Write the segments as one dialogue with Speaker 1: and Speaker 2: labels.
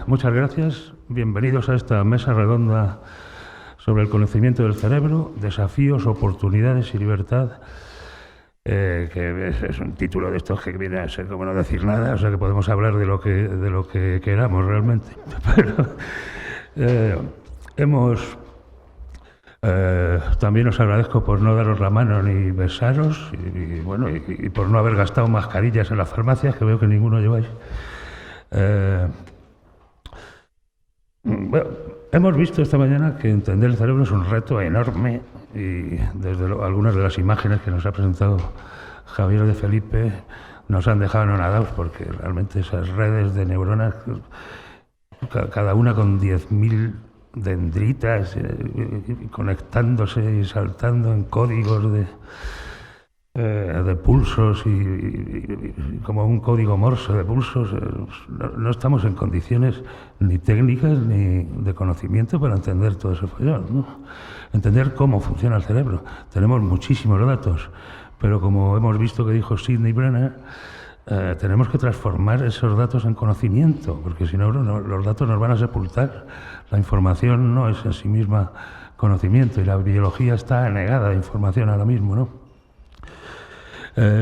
Speaker 1: Muchas gracias. Bienvenidos a esta mesa redonda sobre el conocimiento del cerebro, desafíos, oportunidades y libertad, que es un título de estos que viene a ser como no decir nada, o sea que podemos hablar de lo que queramos realmente. Pero también os agradezco por no daros la mano ni besaros y por no haber gastado mascarillas en las farmacias, que veo que ninguno lleváis. Bueno, hemos visto esta mañana que entender el cerebro es un reto enorme y desde algunas de las imágenes que nos ha presentado Javier de Felipe nos han dejado anonadados, porque realmente esas redes de neuronas, cada una con 10.000 dendritas, conectándose y saltando en códigos de pulsos y como un código Morse de pulsos, no estamos en condiciones ni técnicas ni de conocimiento para entender todo ese follón, ¿no? Entender cómo funciona el cerebro. Tenemos muchísimos datos, pero como hemos visto que dijo Sidney Brenner, tenemos que transformar esos datos en conocimiento, porque si no, los datos nos van a sepultar. La información no es en sí misma conocimiento y la biología está anegada de información ahora mismo, ¿no?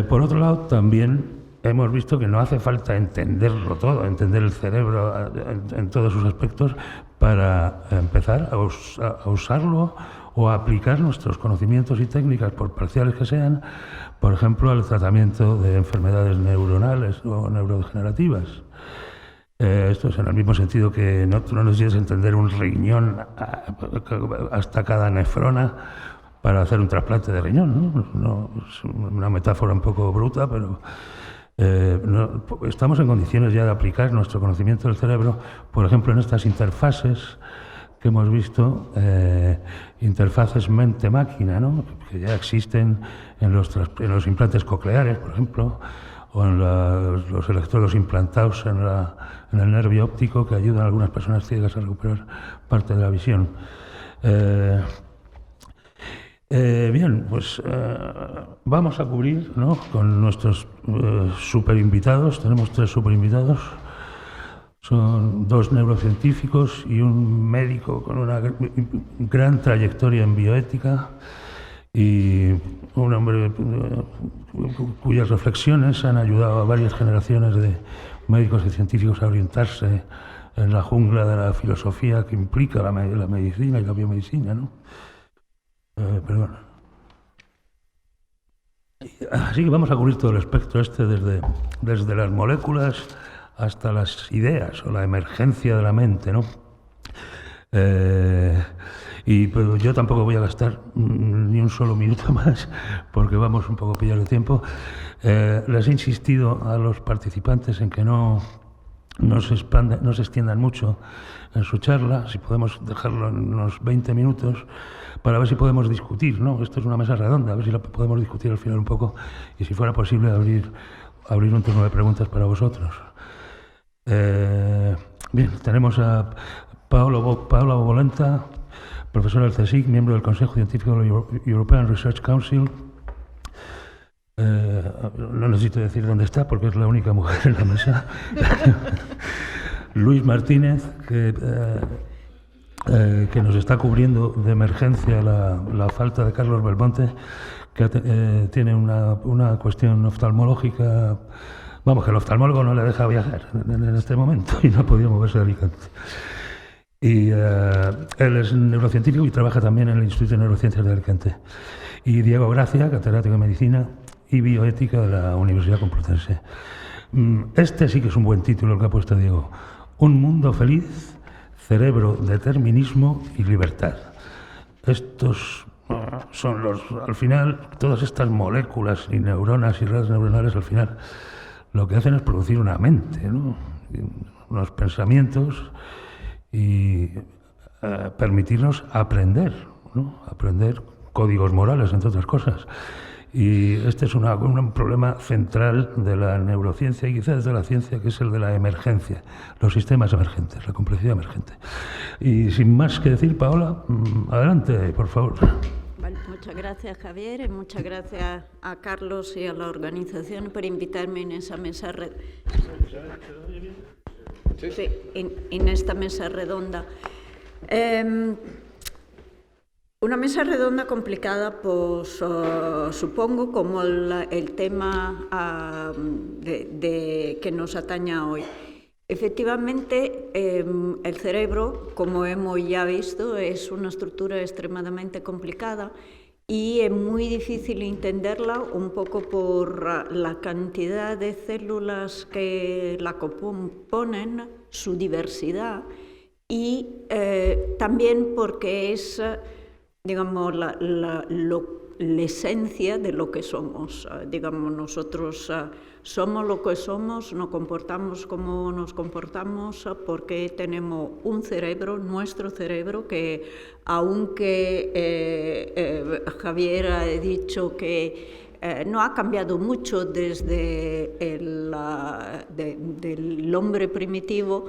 Speaker 1: Por otro lado, también hemos visto que no hace falta entenderlo todo, entender el cerebro en todos sus aspectos para empezar a usarlo o a aplicar nuestros conocimientos y técnicas, por parciales que sean, por ejemplo, al tratamiento de enfermedades neuronales o neurodegenerativas. Esto es en el mismo sentido que tú no necesitas entender un riñón hasta cada nefrona para hacer un trasplante de riñón, ¿no? Es una metáfora un poco bruta, pero estamos en condiciones ya de aplicar nuestro conocimiento del cerebro, por ejemplo, en estas interfaces que hemos visto, interfaces mente-máquina, ¿no? Que ya existen en los implantes cocleares, por ejemplo, o en los electrodos implantados en el nervio óptico, que ayudan a algunas personas ciegas a recuperar parte de la visión. Bien, pues vamos a cubrir, ¿no?, con nuestros super invitados. Tenemos 3 super invitados. Son 2 neurocientíficos y un médico con una gran trayectoria en bioética y un hombre cuyas reflexiones han ayudado a varias generaciones de médicos y científicos a orientarse en la jungla de la filosofía que implica la medicina y la biomedicina, ¿no? Perdón. Así que vamos a cubrir todo el espectro desde las moléculas hasta las ideas o la emergencia de la mente, ¿no? Y pues yo tampoco voy a gastar ni un solo minuto más, porque vamos un poco pillados de tiempo. Les he insistido a los participantes en que no se extiendan mucho en su charla, si podemos dejarlo en unos 20 minutos, para ver si podemos discutir, ¿no? Esto es una mesa redonda, a ver si podemos discutir al final un poco y, si fuera posible, abrir un turno de preguntas para vosotros. Bien, tenemos a Paola Bolenta, profesora del CSIC, miembro del Consejo Científico del European Research Council. No necesito decir dónde está, porque es la única mujer en la mesa. Luis Martínez, que nos está cubriendo de emergencia la falta de Carlos Belmonte, que tiene una cuestión oftalmológica. Vamos, que el oftalmólogo no le deja viajar en este momento y no ha podido moverse de Alicante. Y él es neurocientífico y trabaja también en el Instituto de Neurociencias de Alicante. Y Diego Gracia, catedrático de Medicina y Bioética de la Universidad Complutense. Este sí que es un buen título el que ha puesto Diego. Un mundo feliz, cerebro, determinismo y libertad. Estos son al final, todas estas moléculas y neuronas y redes neuronales, al final lo que hacen es producir una mente, ¿no? Unos pensamientos y permitirnos aprender, ¿no? Aprender códigos morales, entre otras cosas. Y este es un problema central de la neurociencia y quizás de la ciencia, que es el de la emergencia, los sistemas emergentes, la complejidad emergente. Y sin más que decir, Paola, adelante, por favor.
Speaker 2: Bueno, muchas gracias, Javier, y muchas gracias a Carlos y a la organización por invitarme en esa mesa. Sí, en esta mesa redonda. Una mesa redonda complicada, pues supongo, como el tema que nos ataña hoy. Efectivamente, el cerebro, como hemos ya visto, es una estructura extremadamente complicada y es muy difícil entenderla un poco por la cantidad de células que la componen, su diversidad, y también porque es, digamos, la esencia de lo que somos. Digamos, nosotros somos lo que somos, nos comportamos como nos comportamos, porque tenemos un cerebro, nuestro cerebro, que aunque Javier ha dicho que no ha cambiado mucho desde del hombre primitivo,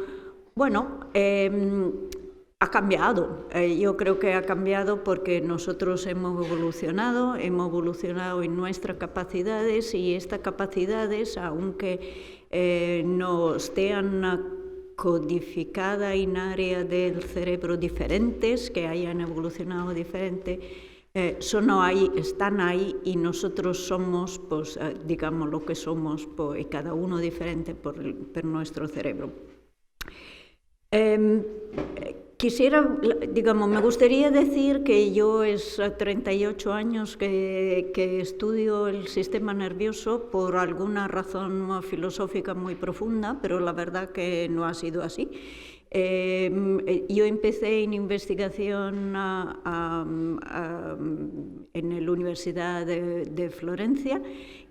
Speaker 2: bueno, ha cambiado. Yo creo que ha cambiado porque nosotros hemos evolucionado en nuestras capacidades, y estas capacidades, aunque no estén codificadas en áreas del cerebro diferentes, que hayan evolucionado diferente, están ahí, y nosotros somos, pues, digamos, lo que somos, pues, y cada uno diferente por nuestro cerebro. Me gustaría decir que yo es 38 años que estudio el sistema nervioso por alguna razón filosófica muy profunda, pero la verdad que no ha sido así. Yo empecé en investigación en la Universidad de Florencia,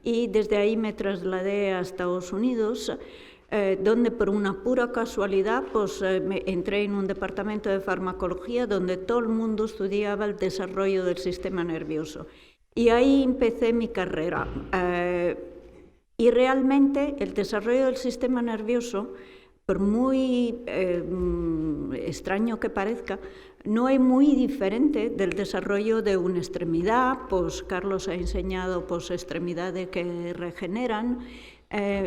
Speaker 2: y desde ahí me trasladé a Estados Unidos, donde por una pura casualidad pues, entré en un departamento de farmacología donde todo el mundo estudiaba el desarrollo del sistema nervioso. Y ahí empecé mi carrera. Y realmente el desarrollo del sistema nervioso, por muy extraño que parezca, no es muy diferente del desarrollo de una extremidad. Pues Carlos ha enseñado pues, extremidades que regeneran.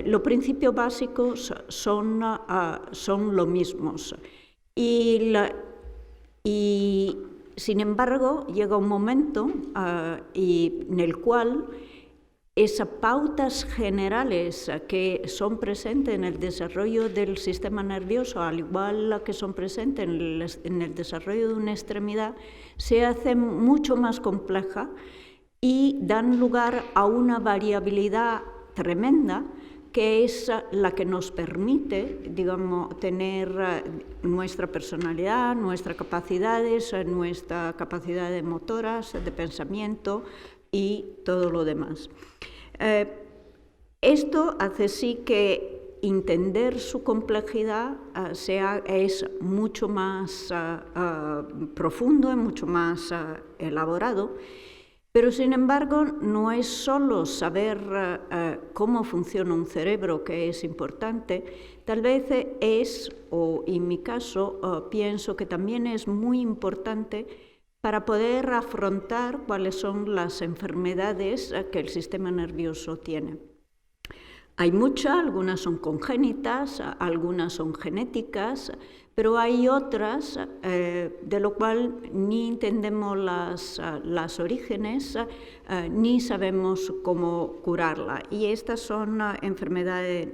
Speaker 2: Los principios básicos son los mismos. Y sin embargo, llega un momento en el cual esas pautas generales que son presentes en el desarrollo del sistema nervioso, al igual que son presentes en el desarrollo de una extremidad, se hacen mucho más complejas y dan lugar a una variabilidad tremenda, que es la que nos permite, digamos, tener nuestra personalidad, nuestras capacidades, nuestra capacidad de motoras, de pensamiento y todo lo demás. Esto hace sí que entender su complejidad es mucho más profundo, es mucho más elaborado. Pero, sin embargo, no es solo saber cómo funciona un cerebro que es importante, tal vez o en mi caso, pienso que también es muy importante para poder afrontar cuáles son las enfermedades que el sistema nervioso tiene. Hay muchas, algunas son congénitas, algunas son genéticas, pero hay otras de lo cual ni entendemos las orígenes ni sabemos cómo curarla. Y estas son enfermedades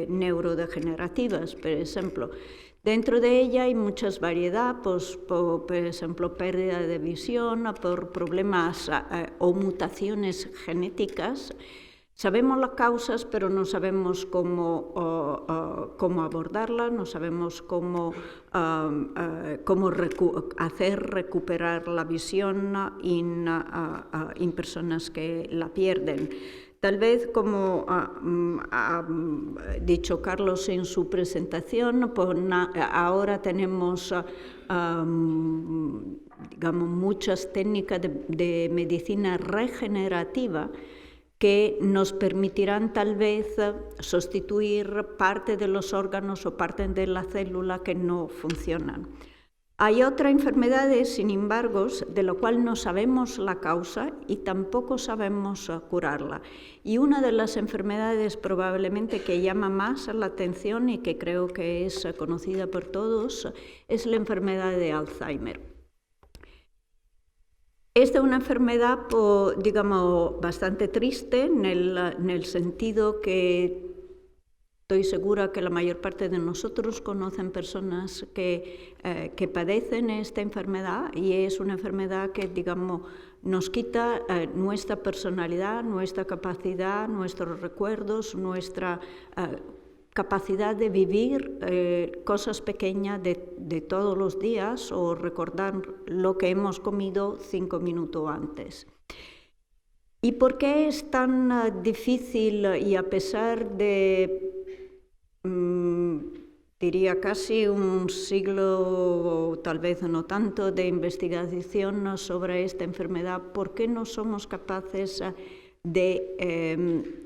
Speaker 2: neurodegenerativas, por ejemplo. Dentro de ella hay muchas variedades, pues, por ejemplo, pérdida de visión, por problemas o mutaciones genéticas. Sabemos las causas, pero no sabemos cómo abordarlas, no sabemos cómo hacer recuperar la visión en personas que la pierden. Tal vez, como ha dicho Carlos en su presentación, pues ahora tenemos digamos, muchas técnicas de medicina regenerativa que nos permitirán tal vez sustituir parte de los órganos o parte de la célula que no funcionan. Hay otras enfermedades, sin embargo, de la cual no sabemos la causa y tampoco sabemos curarla. Y una de las enfermedades probablemente que llama más la atención y que creo que es conocida por todos es la enfermedad de Alzheimer. Esta es una enfermedad, digamos, bastante triste en el sentido que estoy segura que la mayor parte de nosotros conocen personas que padecen esta enfermedad, y es una enfermedad que, digamos, nos quita nuestra personalidad, nuestra capacidad, nuestros recuerdos, nuestra capacidad de vivir cosas pequeñas de todos los días o recordar lo que hemos comido 5 minutos antes. ¿Y por qué es tan difícil, y a pesar de diría casi un siglo, o tal vez no tanto, de investigación sobre esta enfermedad, por qué no somos capaces de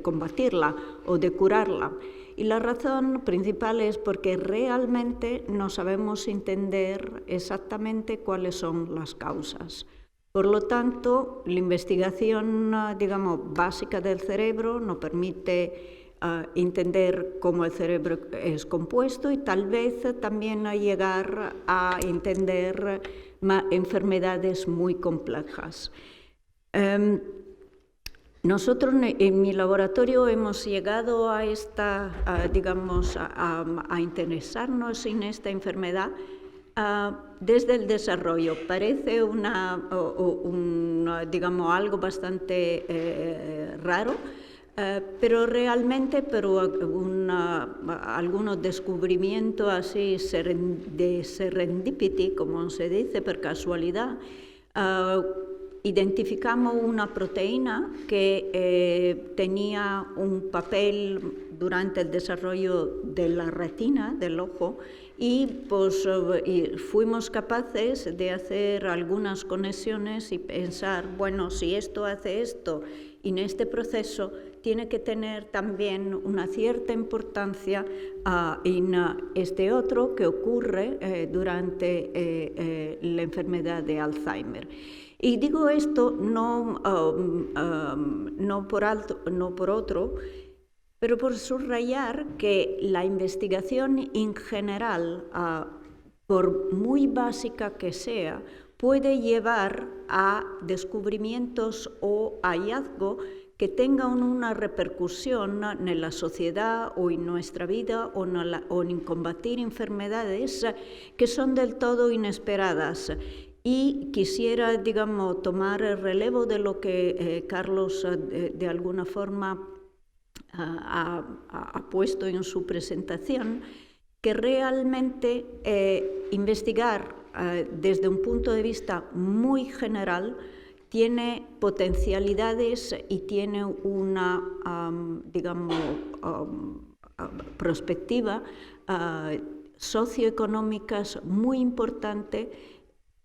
Speaker 2: combatirla o de curarla? Y la razón principal es porque realmente no sabemos entender exactamente cuáles son las causas. Por lo tanto, la investigación, digamos, básica del cerebro nos permite entender cómo el cerebro es compuesto y tal vez también llegar a entender enfermedades muy complejas. Nosotros en mi laboratorio hemos llegado a interesarnos en esta enfermedad desde el desarrollo. Parece digamos, algo bastante raro, pero realmente algunos descubrimientos así de serendipity, como se dice, por casualidad, identificamos una proteína que tenía un papel durante el desarrollo de la retina del ojo, y fuimos capaces de hacer algunas conexiones y pensar, bueno, si esto hace esto en este proceso, tiene que tener también una cierta importancia en este otro que ocurre durante la enfermedad de Alzheimer. Y digo esto no por otro, pero por subrayar que la investigación en general, por muy básica que sea, puede llevar a descubrimientos o hallazgos que tengan una repercusión en la sociedad o en nuestra vida o en combatir enfermedades que son del todo inesperadas. Y quisiera, digamos, tomar el relevo de lo que Carlos de alguna forma ha puesto en su presentación, que realmente investigar desde un punto de vista muy general tiene potencialidades y tiene una, perspectiva socioeconómicas muy importante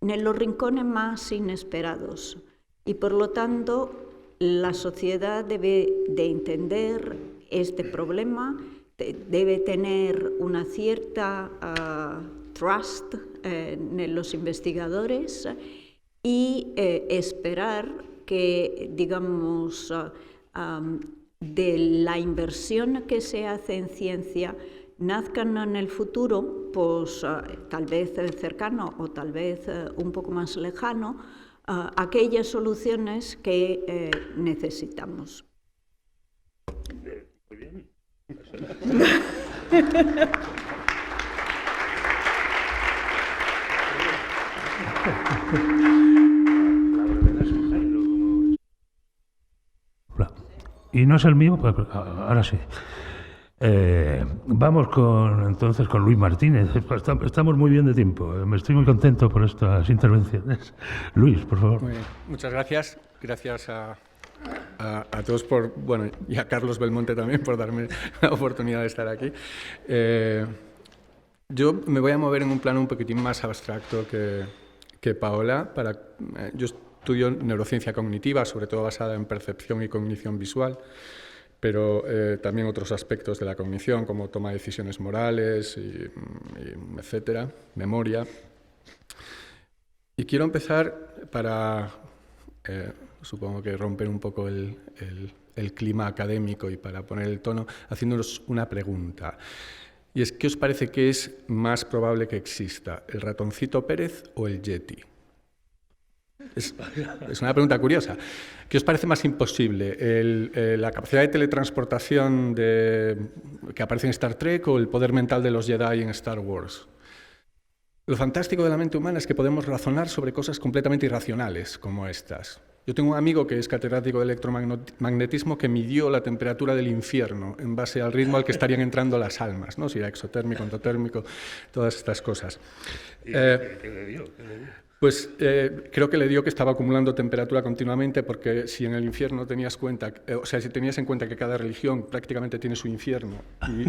Speaker 2: en los rincones más inesperados. Y por lo tanto, la sociedad debe de entender este problema, debe tener una cierta trust en los investigadores y esperar que, digamos, de la inversión que se hace en ciencia nazcan en el futuro, pues tal vez cercano o tal vez un poco más lejano, aquellas soluciones que necesitamos.
Speaker 1: Muy bien. Y no es el mío, pues ahora sí. Vamos entonces con Luis Martínez. Estamos muy bien de tiempo. Me estoy muy contento por estas intervenciones. Luis, por favor.
Speaker 3: Muy bien. Muchas gracias. Gracias a todos y a Carlos Belmonte también por darme la oportunidad de estar aquí. Yo me voy a mover en un plano un poquitín más abstracto que Paola. Yo estudio neurociencia cognitiva, sobre todo basada en percepción y cognición visual. pero también otros aspectos de la cognición, como toma de decisiones morales, etcétera, memoria. Y quiero empezar para, supongo que romper un poco el clima académico y para poner el tono, haciéndonos una pregunta. Y es, ¿qué os parece que es más probable que exista, el ratoncito Pérez o el Yeti? Es una pregunta curiosa. ¿Qué os parece más imposible? ¿La capacidad de teletransportación que aparece en Star Trek o el poder mental de los Jedi en Star Wars? Lo fantástico de la mente humana es que podemos razonar sobre cosas completamente irracionales como estas. Yo tengo un amigo que es catedrático de electromagnetismo que midió la temperatura del infierno en base al ritmo al que estarían entrando las almas, ¿no? Si era exotérmico, endotérmico, todas estas cosas.
Speaker 1: ¿Qué le dio?
Speaker 3: Pues creo que le dio que estaba acumulando temperatura continuamente, porque si en el infierno tenías cuenta, si tenías en cuenta que cada religión prácticamente tiene su infierno,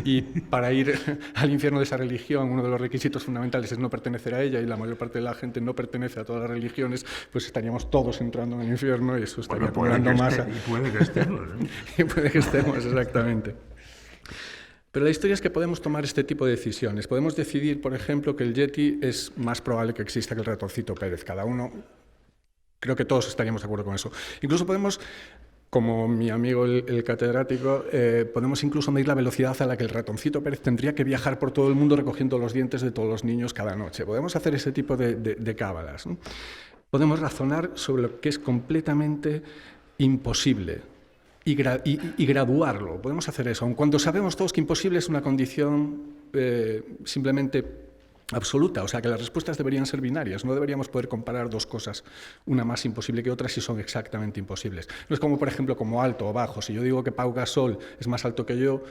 Speaker 3: y para ir al infierno de esa religión uno de los requisitos fundamentales es no pertenecer a ella, y la mayor parte de la gente no pertenece a todas las religiones, pues estaríamos todos entrando en el infierno y eso estaría acumulando masa.
Speaker 1: Y puede que estemos, ¿no?
Speaker 3: Y puede que estemos, exactamente. Pero la historia es que podemos tomar este tipo de decisiones. Podemos decidir, por ejemplo, que el Yeti es más probable que exista que el ratoncito Pérez. Cada uno, creo que todos estaríamos de acuerdo con eso. Incluso podemos, como mi amigo el catedrático, podemos incluso medir la velocidad a la que el ratoncito Pérez tendría que viajar por todo el mundo recogiendo los dientes de todos los niños cada noche. Podemos hacer ese tipo de cábalas, ¿no? Podemos razonar sobre lo que es completamente imposible. Y graduarlo. Podemos hacer eso, aun cuando sabemos todos que imposible es una condición simplemente absoluta, o sea que las respuestas deberían ser binarias, no deberíamos poder comparar dos cosas, una más imposible que otra si son exactamente imposibles. No es como, por ejemplo, como alto o bajo. Si yo digo que Pau Gasol es más alto que yo,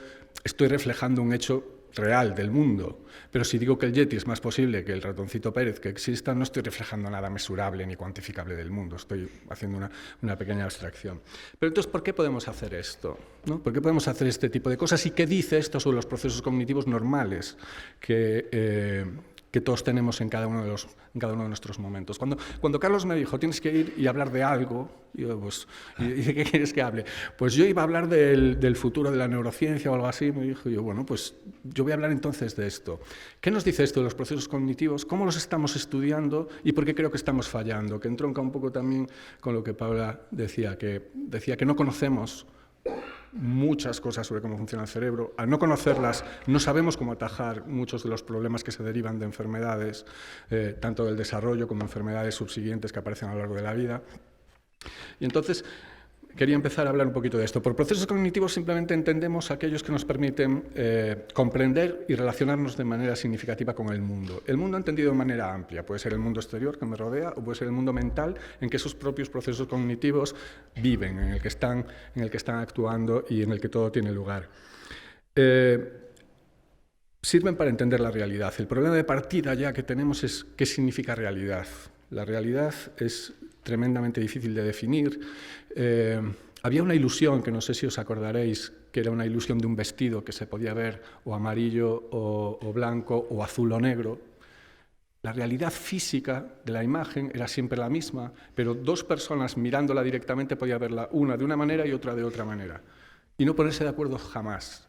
Speaker 3: estoy reflejando un hecho real del mundo, pero si digo que el Yeti es más posible que el ratoncito Pérez que exista, no estoy reflejando nada mesurable ni cuantificable del mundo, estoy haciendo una pequeña abstracción. Pero entonces, ¿por qué podemos hacer esto? ¿No? ¿Por qué podemos hacer este tipo de cosas? ¿Y qué dice esto sobre los procesos cognitivos normales que todos tenemos en cada uno de nuestros momentos? Cuando Carlos me dijo, tienes que ir y hablar de algo, y yo, pues, ¿y de qué quieres que hable? Pues yo iba a hablar del futuro de la neurociencia o algo así, me dijo, yo, bueno, pues yo voy a hablar entonces de esto. ¿Qué nos dice esto de los procesos cognitivos? ¿Cómo los estamos estudiando? ¿Y por qué creo que estamos fallando? Que entronca un poco también con lo que Paula decía que no conocemos muchas cosas sobre cómo funciona el cerebro. Al no conocerlas, no sabemos cómo atajar muchos de los problemas que se derivan de enfermedades, tanto del desarrollo como enfermedades subsiguientes que aparecen a lo largo de la vida. Y entonces quería empezar a hablar un poquito de esto. Por procesos cognitivos simplemente entendemos aquellos que nos permiten comprender y relacionarnos de manera significativa con el mundo. El mundo entendido de manera amplia. Puede ser el mundo exterior que me rodea o puede ser el mundo mental en que esos propios procesos cognitivos viven, en el que están actuando y en el que todo tiene lugar. Sirven para entender la realidad. El problema de partida ya que tenemos es qué significa realidad. La realidad es tremendamente difícil de definir. Había una ilusión, que no sé si os acordaréis, que era una ilusión de un vestido que se podía ver o amarillo o blanco o azul o negro. La realidad física de la imagen era siempre la misma, pero dos personas mirándola directamente podía verla una de una manera y otra de otra manera. Y no ponerse de acuerdo jamás.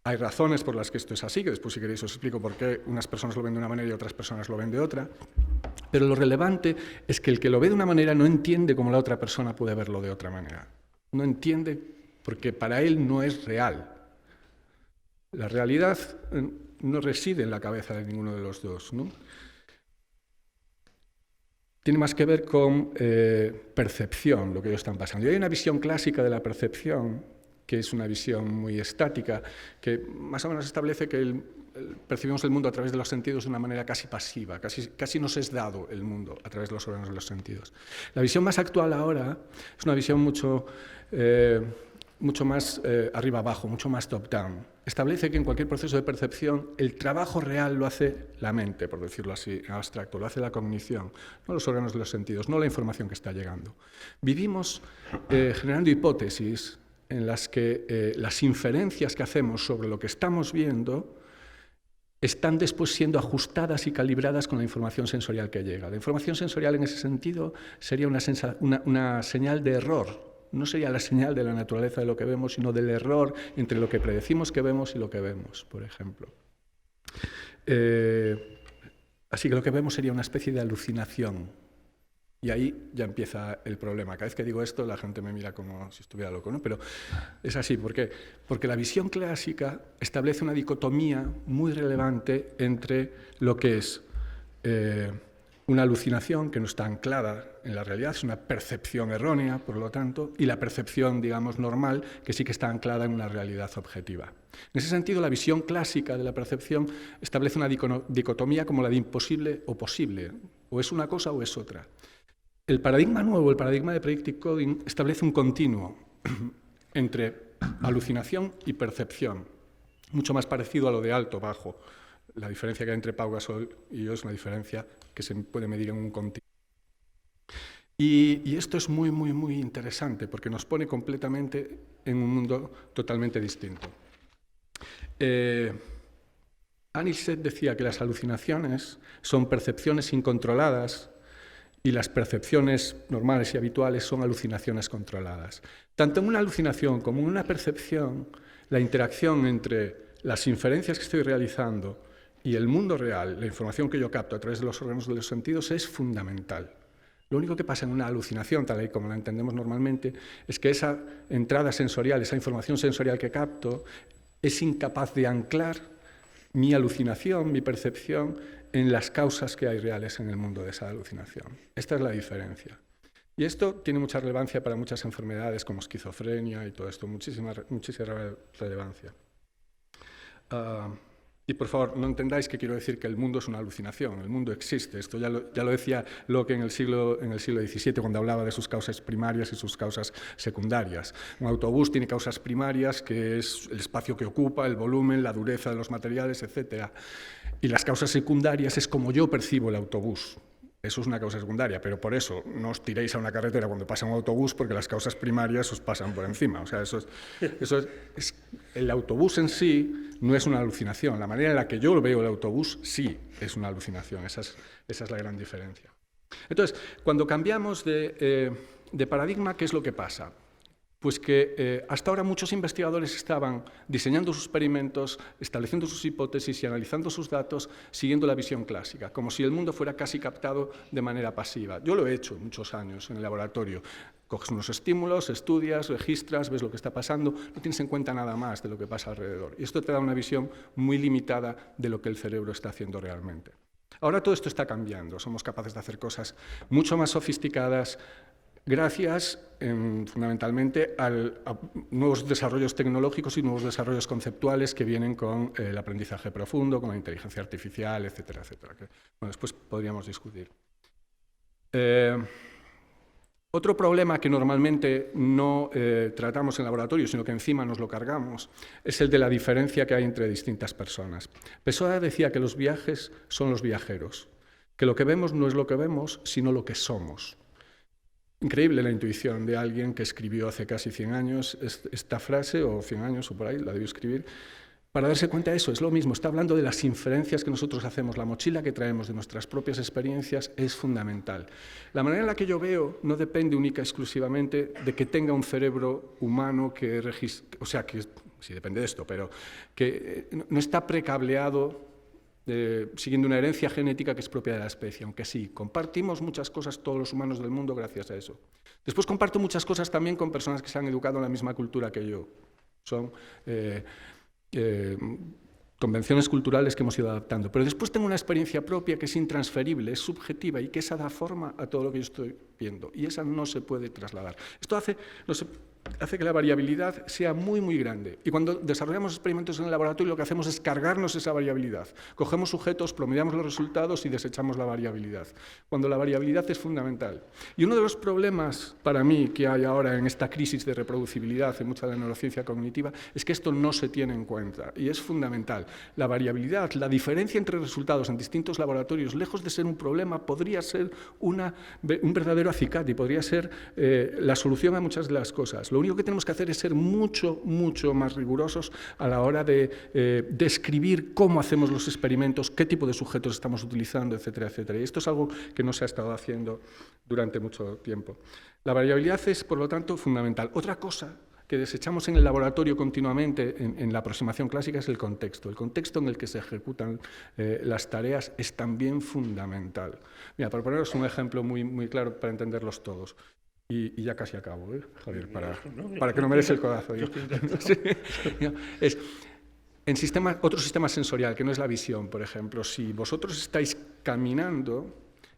Speaker 3: Hay razones por las que esto es así, que después si queréis os explico por qué unas personas lo ven de una manera y otras personas lo ven de otra. Pero lo relevante es que el que lo ve de una manera no entiende cómo la otra persona puede verlo de otra manera. No entiende porque para él no es real. La realidad no reside en la cabeza de ninguno de los dos, ¿no? Tiene más que ver con percepción, lo que ellos están pasando. Y hay una visión clásica de la percepción, que es una visión muy estática, que más o menos establece que percibimos el mundo a través de los sentidos de una manera casi pasiva, casi nos es dado el mundo a través de los órganos de los sentidos. La visión más actual ahora es una visión mucho más arriba abajo, mucho más top-down. Establece que en cualquier proceso de percepción el trabajo real lo hace la mente, por decirlo así, en abstracto, lo hace la cognición, no los órganos de los sentidos, no la información que está llegando. Vivimos generando hipótesis en las que las inferencias que hacemos sobre lo que estamos viendo están después siendo ajustadas y calibradas con la información sensorial que llega. La información sensorial en ese sentido sería una señal de error no sería la señal de la naturaleza de lo que vemos, sino del error entre lo que predecimos que vemos y lo que vemos, por ejemplo. Así que lo que vemos sería una especie de alucinación. Y ahí ya empieza el problema. Cada vez que digo esto, la gente me mira como si estuviera loco, ¿no? Pero es así. ¿Por qué? Porque la visión clásica establece una dicotomía muy relevante entre lo que es una alucinación que no está anclada en la realidad, es una percepción errónea, por lo tanto, y la percepción, digamos, normal, que sí que está anclada en una realidad objetiva. En ese sentido, la visión clásica de la percepción establece una dicotomía como la de imposible o posible. O es una cosa o es otra. El paradigma nuevo, el paradigma de Predictive Coding, establece un continuo entre alucinación y percepción, mucho más parecido a lo de alto-bajo. La diferencia que hay entre Pau Gasol y yo es una diferencia que se puede medir en un continuo. Y esto es muy, muy, muy interesante porque nos pone completamente en un mundo totalmente distinto. Anishet decía que las alucinaciones son percepciones incontroladas y las percepciones normales y habituales son alucinaciones controladas. Tanto en una alucinación como en una percepción, la interacción entre las inferencias que estoy realizando y el mundo real, la información que yo capto a través de los órganos de los sentidos, es fundamental. Lo único que pasa en una alucinación, tal y como la entendemos normalmente, es que esa entrada sensorial, esa información sensorial que capto, es incapaz de anclar mi alucinación, mi percepción, en las causas que hay reales en el mundo de esa alucinación. Esta es la diferencia. Y esto tiene mucha relevancia para muchas enfermedades como esquizofrenia y todo esto, muchísima relevancia. Y por favor, no entendáis que quiero decir que el mundo es una alucinación, el mundo existe. Esto ya lo decía Locke en el siglo XVII cuando hablaba de sus causas primarias y sus causas secundarias. Un autobús tiene causas primarias, que es el espacio que ocupa, el volumen, la dureza de los materiales, etc. Y las causas secundarias es como yo percibo el autobús. Eso es una causa secundaria, pero por eso no os tiréis a una carretera cuando pasa un autobús porque las causas primarias os pasan por encima. O sea, el autobús en sí no es una alucinación. La manera en la que yo veo el autobús sí es una alucinación. Esa es la gran diferencia. Entonces, cuando cambiamos de paradigma, ¿qué es lo que pasa? Pues que hasta ahora muchos investigadores estaban diseñando sus experimentos, estableciendo sus hipótesis y analizando sus datos siguiendo la visión clásica, como si el mundo fuera casi captado de manera pasiva. Yo lo he hecho muchos años en el laboratorio. Coges unos estímulos, estudias, registras, ves lo que está pasando, no tienes en cuenta nada más de lo que pasa alrededor. Y esto te da una visión muy limitada de lo que el cerebro está haciendo realmente. Ahora todo esto está cambiando, somos capaces de hacer cosas mucho más sofisticadas, gracias fundamentalmente a nuevos desarrollos tecnológicos y nuevos desarrollos conceptuales que vienen con el aprendizaje profundo, con la inteligencia artificial, etcétera, etcétera. Que, bueno, después podríamos discutir. Otro problema que normalmente no tratamos en laboratorio, sino que encima nos lo cargamos, es el de la diferencia que hay entre distintas personas. Pessoa decía que los viajes son los viajeros, que lo que vemos no es lo que vemos, sino lo que somos. Increíble la intuición de alguien que escribió hace casi 100 años esta frase, o 100 años o por ahí, la debió escribir, para darse cuenta de eso. Es lo mismo, está hablando de las inferencias que nosotros hacemos, la mochila que traemos de nuestras propias experiencias es fundamental. La manera en la que yo veo no depende única y exclusivamente de que tenga un cerebro humano que registre, o sea, que sí depende de esto, pero que no está precableado siguiendo una herencia genética que es propia de la especie, aunque sí, compartimos muchas cosas todos los humanos del mundo gracias a eso. Después comparto muchas cosas también con personas que se han educado en la misma cultura que yo. Son convenciones culturales que hemos ido adaptando. Pero después tengo una experiencia propia que es intransferible, es subjetiva y que esa da forma a todo lo que yo estoy viendo. Y esa no se puede trasladar. Esto hace que la variabilidad sea muy, muy grande. Y cuando desarrollamos experimentos en el laboratorio, lo que hacemos es cargarnos esa variabilidad. Cogemos sujetos, promediamos los resultados y desechamos la variabilidad, cuando la variabilidad es fundamental. Y uno de los problemas para mí que hay ahora en esta crisis de reproducibilidad en mucha de la neurociencia cognitiva es que esto no se tiene en cuenta y es fundamental. La variabilidad, la diferencia entre resultados en distintos laboratorios, lejos de ser un problema, podría ser un verdadero acicate y podría ser la solución a muchas de las cosas. Lo único que tenemos que hacer es ser mucho, mucho más rigurosos a la hora de describir cómo hacemos los experimentos, qué tipo de sujetos estamos utilizando, etcétera, etcétera. Y esto es algo que no se ha estado haciendo durante mucho tiempo. La variabilidad es, por lo tanto, fundamental. Otra cosa que desechamos en el laboratorio continuamente en la aproximación clásica es el contexto. El contexto en el que se ejecutan las tareas es también fundamental. Mira, para poneros un ejemplo muy claro para entenderlos todos. Y ya casi acabo, Javier, para que no me des el codazo. Sí. Otro sistema sensorial, que no es la visión, por ejemplo, si vosotros estáis caminando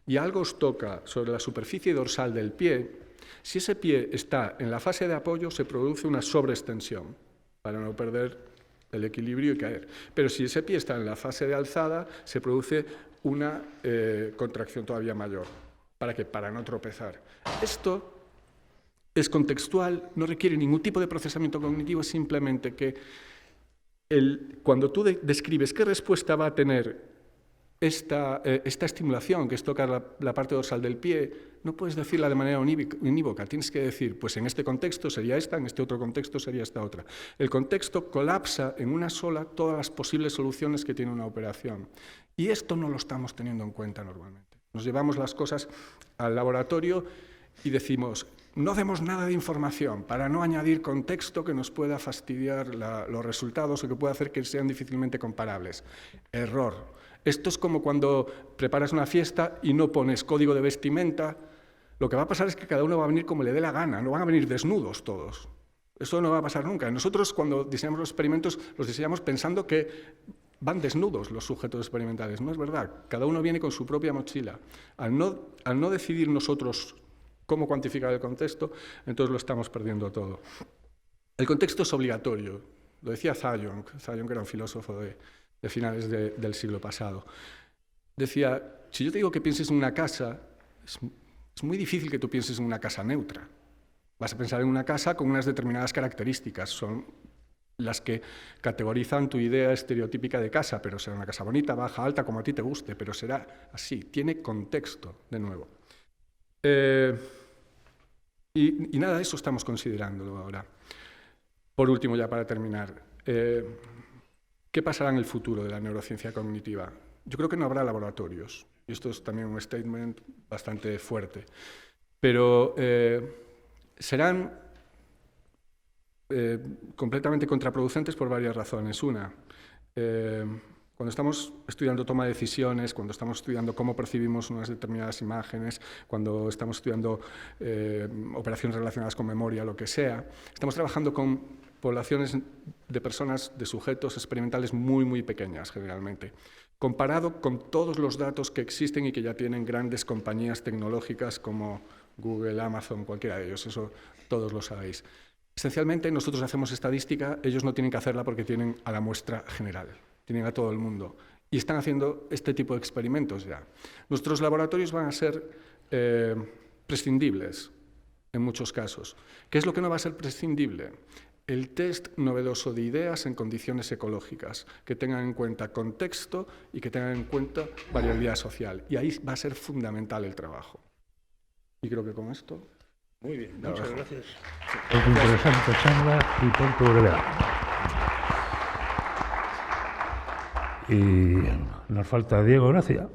Speaker 3: y algo os toca sobre la superficie dorsal del pie, si ese pie está en la fase de apoyo, se produce una sobreextensión para no perder el equilibrio y caer. Pero si ese pie está en la fase de alzada, se produce una contracción todavía mayor. ¿Para qué? Para no tropezar. Esto es contextual, no requiere ningún tipo de procesamiento cognitivo, es simplemente que cuando tú describes qué respuesta va a tener esta estimulación, que es tocar la parte dorsal del pie, no puedes decirla de manera unívoca, tienes que decir, pues en este contexto sería esta, en este otro contexto sería esta otra. El contexto colapsa en una sola todas las posibles soluciones que tiene una operación. Y esto no lo estamos teniendo en cuenta normalmente. Nos llevamos las cosas al laboratorio y decimos, no demos nada de información para no añadir contexto que nos pueda fastidiar los resultados o que pueda hacer que sean difícilmente comparables. Error. Esto es como cuando preparas una fiesta y no pones código de vestimenta. Lo que va a pasar es que cada uno va a venir como le dé la gana, no van a venir desnudos todos. Eso no va a pasar nunca. Nosotros cuando diseñamos los experimentos los diseñamos pensando que van desnudos los sujetos experimentales. No es verdad. Cada uno viene con su propia mochila. Al no decidir nosotros cómo cuantificar el contexto, entonces lo estamos perdiendo todo. El contexto es obligatorio. Lo decía Zayong era un filósofo de finales del siglo pasado. Decía, si yo te digo que pienses en una casa, es muy difícil que tú pienses en una casa neutra. Vas a pensar en una casa con unas determinadas características. Son las que categorizan tu idea estereotípica de casa, pero será una casa bonita, baja, alta, como a ti te guste, pero será así. Tiene contexto, de nuevo. Y nada de eso estamos considerándolo ahora. Por último, ya para terminar, ¿qué pasará en el futuro de la neurociencia cognitiva? Yo creo que no habrá laboratorios, y esto es también un statement bastante fuerte, pero serán completamente contraproducentes por varias razones. Una, cuando estamos estudiando toma de decisiones, cuando estamos estudiando cómo percibimos unas determinadas imágenes, cuando estamos estudiando operaciones relacionadas con memoria, lo que sea, estamos trabajando con poblaciones de personas, de sujetos experimentales muy pequeñas generalmente, comparado con todos los datos que existen y que ya tienen grandes compañías tecnológicas como Google, Amazon, cualquiera de ellos, eso todos lo sabéis. Esencialmente nosotros hacemos estadística, ellos no tienen que hacerla porque tienen a la muestra general, tienen a todo el mundo y están haciendo este tipo de experimentos ya. Nuestros laboratorios van a ser prescindibles en muchos casos. ¿Qué es lo que no va a ser prescindible? El test novedoso de ideas en condiciones ecológicas, que tengan en cuenta contexto y que tengan en cuenta variabilidad social. Y ahí va a ser fundamental el trabajo. Y creo que con esto...
Speaker 1: Muy bien, muchas gracias por tu interesante charla y por tu brevedad. Y nos falta Diego Gracia.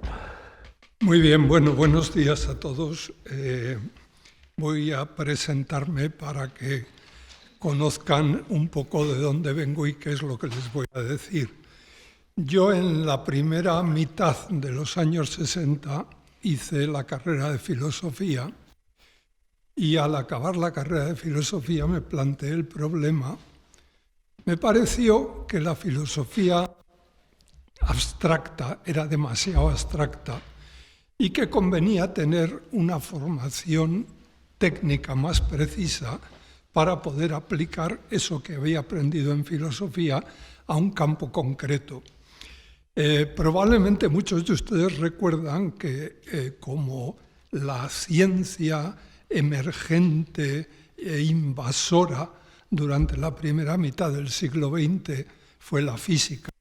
Speaker 4: Muy bien, bueno, buenos días a todos. Voy a presentarme para que conozcan un poco de dónde vengo y qué es lo que les voy a decir. Yo en la primera mitad de los años 60 hice la carrera de filosofía y al acabar la carrera de filosofía me planteé el problema. Me pareció que la filosofía abstracta era demasiado abstracta y que convenía tener una formación técnica más precisa para poder aplicar eso que había aprendido en filosofía a un campo concreto. Probablemente muchos de ustedes recuerdan que como la ciencia emergente e invasora durante la primera mitad del siglo XX fue la física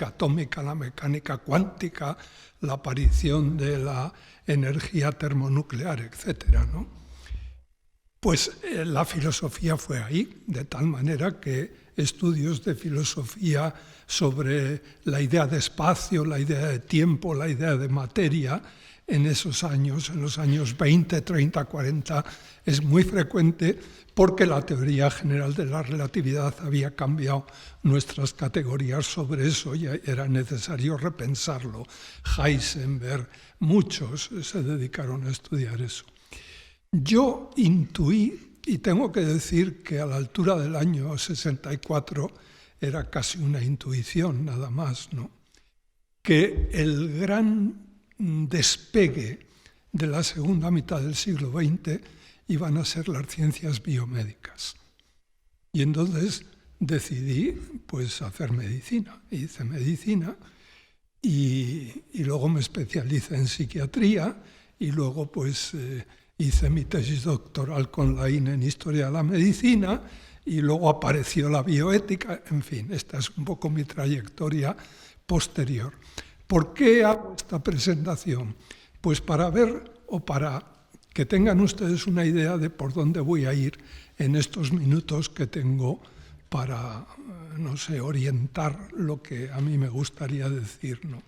Speaker 4: atómica, la mecánica cuántica, la aparición de la energía termonuclear, etc., ¿no? Pues la filosofía fue ahí, de tal manera que estudios de filosofía sobre la idea de espacio, la idea de tiempo, la idea de materia, en esos años, en los años 20, 30, 40, es muy frecuente porque la teoría general de la relatividad había cambiado nuestras categorías sobre eso y era necesario repensarlo. Heisenberg, muchos se dedicaron a estudiar eso. Yo intuí, y tengo que decir que a la altura del año 64 era casi una intuición nada más, ¿no?, que el gran despegue de la segunda mitad del siglo XX iban a ser las ciencias biomédicas. Y entonces decidí pues hacer medicina. Hice medicina y luego me especialicé en psiquiatría y luego pues hice mi tesis doctoral con la INE en Historia de la Medicina y luego apareció la bioética. En fin, esta es un poco mi trayectoria posterior. ¿Por qué hago esta presentación? Pues para ver o para que tengan ustedes una idea de por dónde voy a ir en estos minutos que tengo para, no sé, orientar lo que a mí me gustaría decir, ¿no?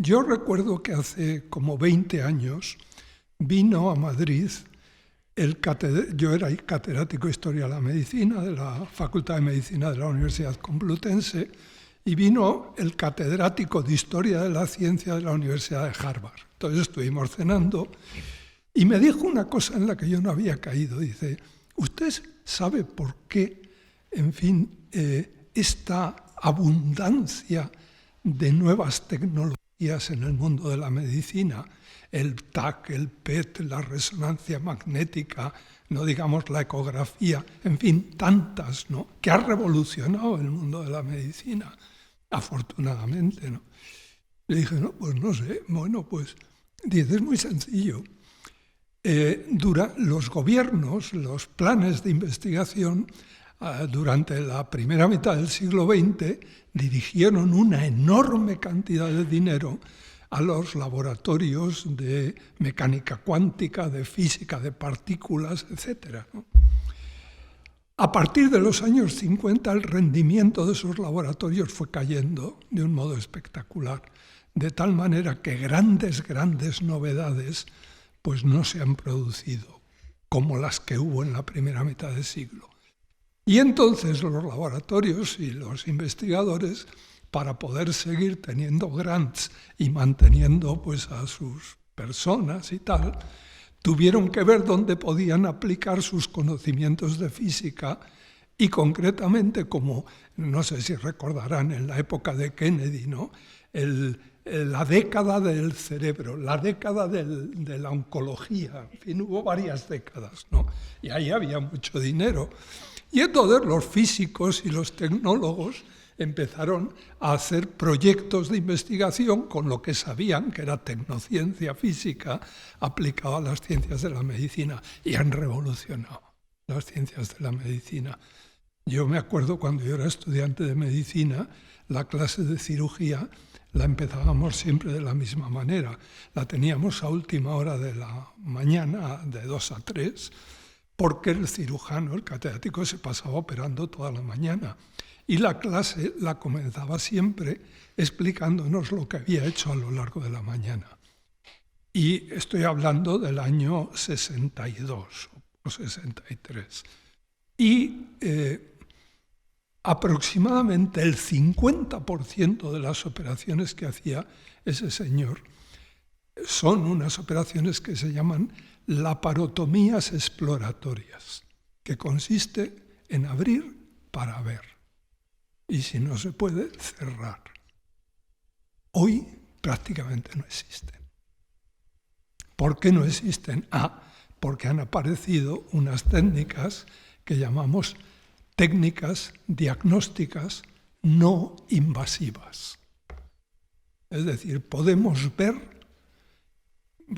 Speaker 4: Yo recuerdo que hace como 20 años vino a Madrid yo era catedrático de Historia de la Medicina de la Facultad de Medicina de la Universidad Complutense y vino el catedrático de Historia de la Ciencia de la Universidad de Harvard. Entonces estuvimos cenando y me dijo una cosa en la que yo no había caído. Dice, ¿usted sabe por qué, en fin, esta abundancia de nuevas tecnologías en el mundo de la medicina, el TAC, el PET, la resonancia magnética, no digamos la ecografía, en fin, tantas, ¿no?, que ha revolucionado el mundo de la medicina, afortunadamente, ¿no? Le dije, no, pues no sé. Bueno, pues dice, es muy sencillo. Los gobiernos, los planes de investigación, durante la primera mitad del siglo XX, dirigieron una enorme cantidad de dinero a los laboratorios de mecánica cuántica, de física de partículas, etc., ¿no? A partir de los años 50, el rendimiento de esos laboratorios fue cayendo de un modo espectacular, de tal manera que grandes novedades pues no se han producido, como las que hubo en la primera mitad del siglo. Y entonces los laboratorios y los investigadores, para poder seguir teniendo grants y manteniendo pues a sus personas y tal, tuvieron que ver dónde podían aplicar sus conocimientos de física y concretamente, como no sé si recordarán en la época de Kennedy, ¿no?, la década del cerebro, la década de la oncología, en fin, hubo varias décadas, ¿no?, y ahí había mucho dinero. Y entonces los físicos y los tecnólogos empezaron a hacer proyectos de investigación con lo que sabían, que era tecnociencia física, aplicada a las ciencias de la medicina, y han revolucionado las ciencias de la medicina. Yo me acuerdo cuando yo era estudiante de medicina, la clase de cirugía la empezábamos siempre de la misma manera. La teníamos a última hora de la mañana, de 2 a 3, porque el cirujano, el catedrático, se pasaba operando toda la mañana. Y la clase la comenzaba siempre explicándonos lo que había hecho a lo largo de la mañana. Y estoy hablando del año 62 o 63. Y aproximadamente el 50% de las operaciones que hacía ese señor son unas operaciones que se llaman laparotomías exploratorias, que consiste en abrir para ver. Y si no se puede, cerrar. Hoy prácticamente no existen. ¿Por qué no existen? Porque han aparecido unas técnicas que llamamos técnicas diagnósticas no invasivas. Es decir, podemos ver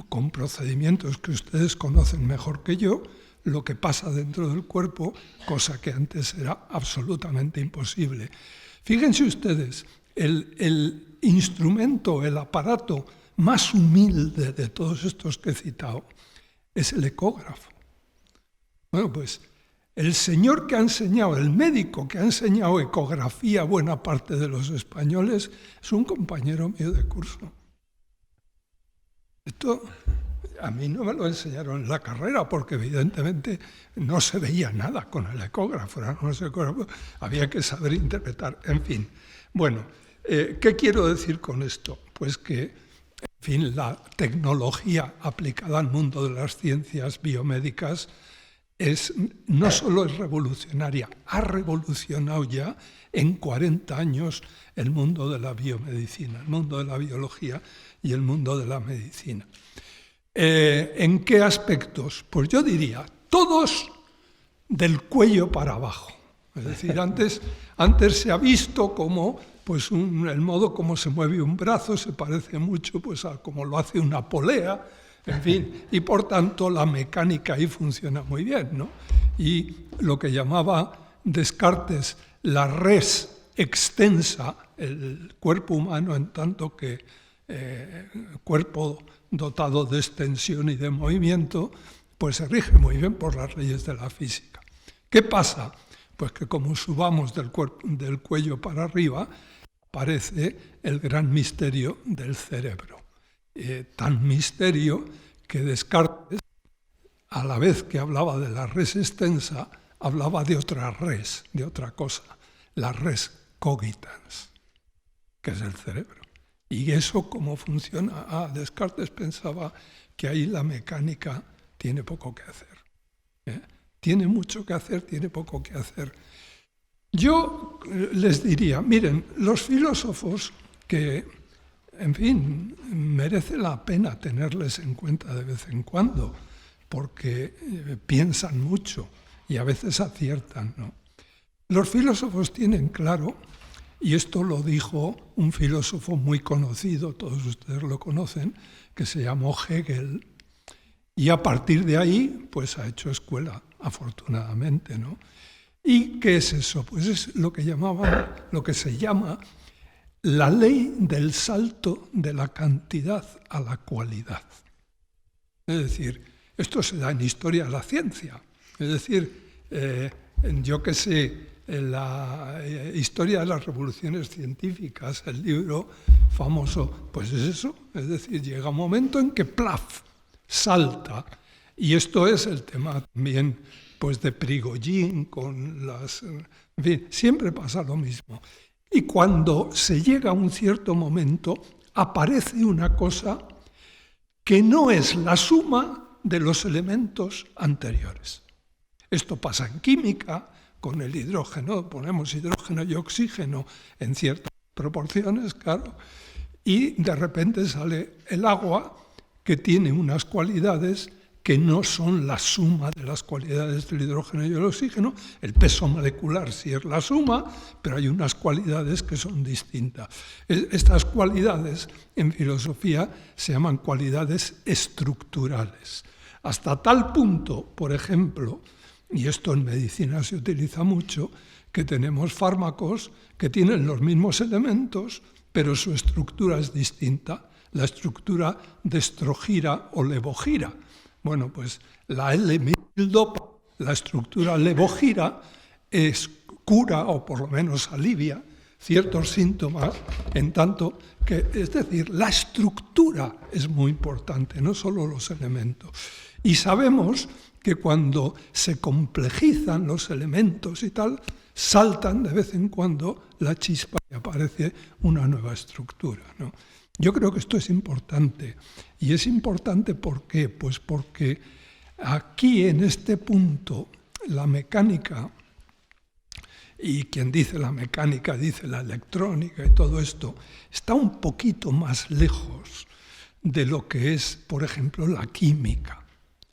Speaker 4: con procedimientos que ustedes conocen mejor que yo lo que pasa dentro del cuerpo, cosa que antes era absolutamente imposible. Fíjense ustedes, el instrumento, el aparato más humilde de todos estos que he citado es el ecógrafo. Bueno, pues El señor que ha enseñado, el médico que ha enseñado ecografía a buena parte de los españoles, es un compañero mío de curso. Esto a mí no me lo enseñaron en la carrera porque evidentemente no se veía nada con el ecógrafo, había que saber interpretar, en fin. Bueno, ¿qué quiero decir con esto? Pues que, en fin, la tecnología aplicada al mundo de las ciencias biomédicas no solo es revolucionaria, ha revolucionado ya en 40 años el mundo de la biomedicina, el mundo de la biología y el mundo de la medicina. ¿En qué aspectos? Pues yo diría, todos del cuello para abajo. Es decir, antes se ha visto como pues el modo como se mueve un brazo se parece mucho pues, a como lo hace una polea, en fin, y por tanto la mecánica ahí funciona muy bien, ¿no? Y lo que llamaba Descartes la res extensa, el cuerpo humano en tanto que cuerpo dotado de extensión y de movimiento, pues se rige muy bien por las leyes de la física. ¿Qué pasa? Pues que como subamos del cuello para arriba, aparece el gran misterio del cerebro. Tan misterio que Descartes, a la vez que hablaba de la res extensa, hablaba de otra res, de otra cosa, la res cogitans, que es el cerebro. ¿Y eso cómo funciona? Descartes pensaba que ahí la mecánica tiene poco que hacer. Tiene mucho que hacer, tiene poco que hacer. Yo les diría, miren, los filósofos que, en fin, merece la pena tenerles en cuenta de vez en cuando, porque piensan mucho y a veces aciertan, ¿no? Los filósofos tienen claro, y esto lo dijo un filósofo muy conocido, todos ustedes lo conocen, que se llamó Hegel, y a partir de ahí pues ha hecho escuela, afortunadamente, ¿no? ¿Y qué es eso? Pues es lo que se llama la ley del salto de la cantidad a la cualidad. Es decir, esto se da en historia de la ciencia. Es decir, yo que sé, en la historia de las revoluciones científicas, el libro famoso, pues es eso. Es decir, llega un momento en que ¡plaf! Salta. Y esto es el tema también pues, de Prigogine con las... En fin, siempre pasa lo mismo. Y cuando se llega a un cierto momento, aparece una cosa que no es la suma de los elementos anteriores. Esto pasa en química, con el hidrógeno, ponemos hidrógeno y oxígeno en ciertas proporciones, claro, y de repente sale el agua que tiene unas cualidades que no son la suma de las cualidades del hidrógeno y el oxígeno. El peso molecular sí es la suma, pero hay unas cualidades que son distintas. Estas cualidades en filosofía se llaman cualidades estructurales. Hasta tal punto, por ejemplo, y esto en medicina se utiliza mucho, que tenemos fármacos que tienen los mismos elementos, pero su estructura es distinta. La estructura destrogira o levogira. Bueno, pues la L-metildopa, la estructura levogira, cura o por lo menos alivia ciertos síntomas, en tanto que, es decir, la estructura es muy importante, no solo los elementos. Y sabemos que cuando se complejizan los elementos y tal, saltan de vez en cuando la chispa y aparece una nueva estructura, ¿no? Yo creo que esto es importante. ¿Y es importante por qué? Pues porque aquí, en este punto, la mecánica, y quien dice la mecánica dice la electrónica y todo esto, está un poquito más lejos de lo que es, por ejemplo, la química.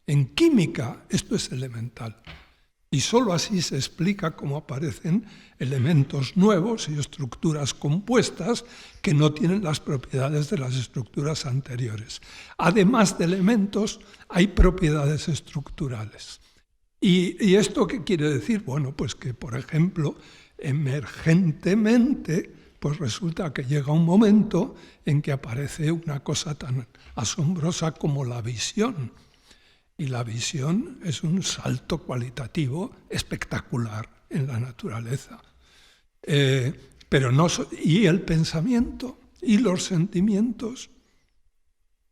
Speaker 4: En química esto es elemental. Y solo así se explica cómo aparecen elementos nuevos y estructuras compuestas que no tienen las propiedades de las estructuras anteriores. Además de elementos, hay propiedades estructurales. ¿Y esto qué quiere decir? Bueno, pues que, por ejemplo, emergentemente, pues resulta que llega un momento en que aparece una cosa tan asombrosa como la visión. Y la visión es un salto cualitativo espectacular en la naturaleza. Y el pensamiento y los sentimientos,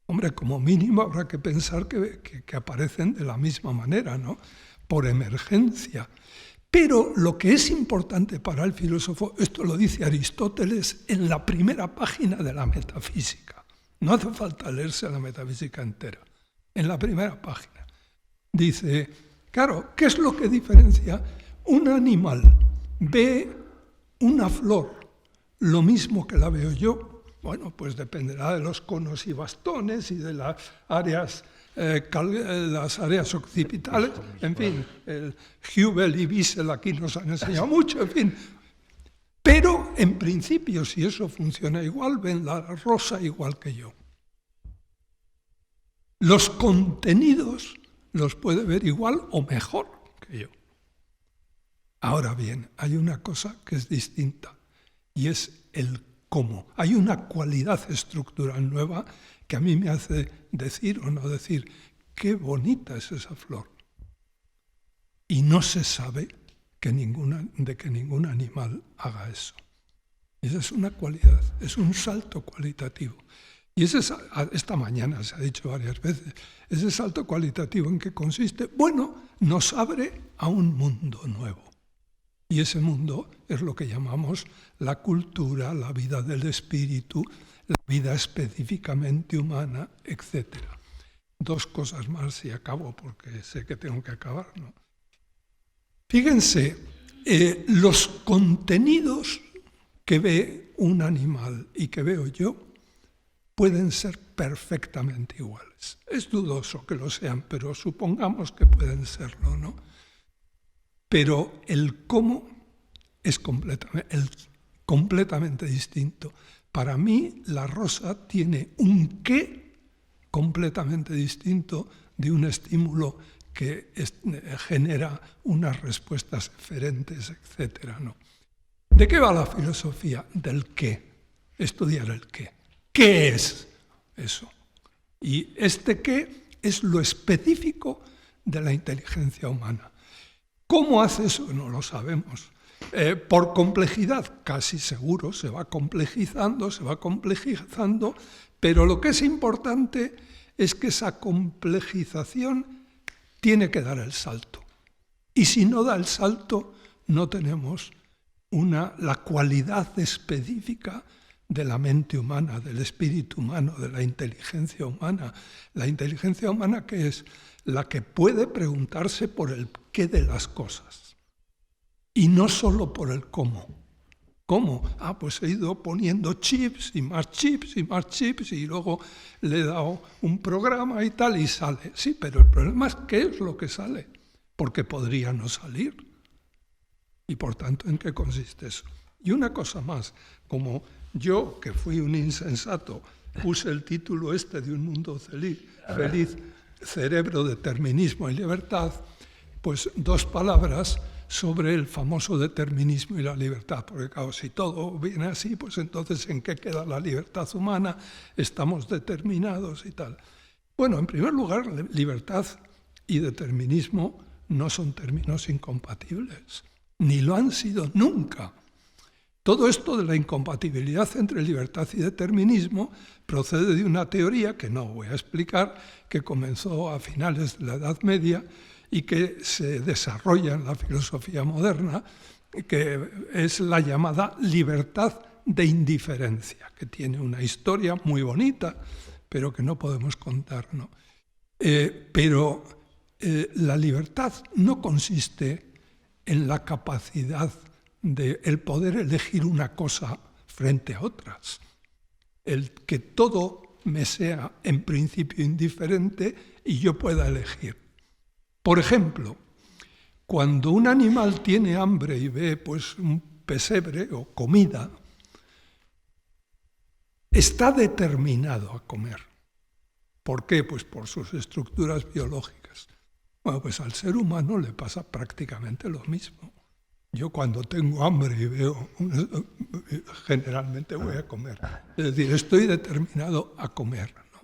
Speaker 4: hombre, como mínimo habrá que pensar que aparecen de la misma manera, ¿no? Por emergencia. Pero lo que es importante para el filósofo, esto lo dice Aristóteles en la primera página de la Metafísica. No hace falta leerse la Metafísica entera. En la primera página. Dice, claro, ¿qué es lo que diferencia? Un animal ve una flor lo mismo que la veo yo. Bueno, pues dependerá de los conos y bastones y de las áreas occipitales. En fin, el Hubel y Wiesel aquí nos han enseñado mucho, en fin. Pero, en principio, si eso funciona igual, ven la rosa igual que yo. Los contenidos los puede ver igual o mejor que yo. Ahora bien, hay una cosa que es distinta y es el cómo. Hay una cualidad estructural nueva que a mí me hace decir o no decir qué bonita es esa flor. Y no se sabe de que ningún animal haga eso. Esa es una cualidad, es un salto cualitativo. Y esta mañana se ha dicho varias veces, ese salto cualitativo ¿en qué consiste? Bueno, nos abre a un mundo nuevo. Y ese mundo es lo que llamamos la cultura, la vida del espíritu, la vida específicamente humana, etc. Dos cosas más y acabo porque sé que tengo que acabar, ¿no? Fíjense, los contenidos que ve un animal y que veo yo pueden ser perfectamente iguales. Es dudoso que lo sean, pero supongamos que pueden serlo, ¿no? Pero el cómo es completamente distinto. Para mí, la rosa tiene un qué completamente distinto de un estímulo que genera unas respuestas diferentes, etc., ¿no? ¿De qué va la filosofía? Del qué. Estudiar el qué. ¿Qué es eso? Y este qué es lo específico de la inteligencia humana. ¿Cómo hace eso? No lo sabemos. Por complejidad, casi seguro, se va complejizando, pero lo que es importante es que esa complejización tiene que dar el salto. Y si no da el salto, no tenemos la cualidad específica de la mente humana, del espíritu humano, de la inteligencia humana. La inteligencia humana que es la que puede preguntarse por el qué de las cosas y no solo por el cómo. ¿Cómo? Pues he ido poniendo chips y más chips y más chips y luego le he dado un programa y tal y sale. Sí, pero el problema es qué es lo que sale, porque podría no salir. Y por tanto, ¿en qué consiste eso? Y una cosa más, como yo, que fui un insensato, puse el título de Un mundo feliz, cerebro, determinismo y libertad, pues 2 palabras sobre el famoso determinismo y la libertad, porque claro, si todo viene así, pues entonces ¿en qué queda la libertad humana? Estamos determinados y tal. Bueno, en primer lugar, libertad y determinismo no son términos incompatibles, ni lo han sido nunca. Todo esto de la incompatibilidad entre libertad y determinismo procede de una teoría que no voy a explicar, que comenzó a finales de la Edad Media y que se desarrolla en la filosofía moderna, que es la llamada libertad de indiferencia, que tiene una historia muy bonita, pero que no podemos contar, ¿no? Pero la libertad no consiste en la capacidad de el poder elegir una cosa frente a otras, el que todo me sea en principio indiferente y yo pueda elegir. Por ejemplo, cuando un animal tiene hambre y ve pues un pesebre o comida, está determinado a comer. ¿Por qué? Pues por sus estructuras biológicas. Bueno, pues al ser humano le pasa prácticamente lo mismo. Yo cuando tengo hambre y veo, generalmente voy a comer. Es decir, estoy determinado a comer, ¿no?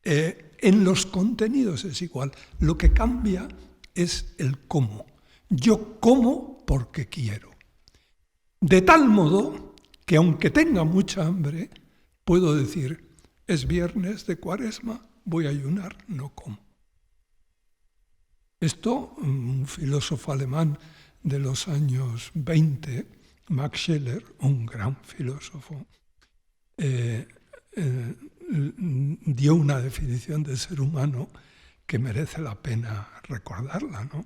Speaker 4: En los contenidos es igual. Lo que cambia es el cómo. Yo como porque quiero. De tal modo que aunque tenga mucha hambre, puedo decir, es viernes de Cuaresma, voy a ayunar, no como. Esto, un filósofo alemán de los años 20, Max Scheler, un gran filósofo, dio una definición del ser humano que merece la pena recordarla, ¿no?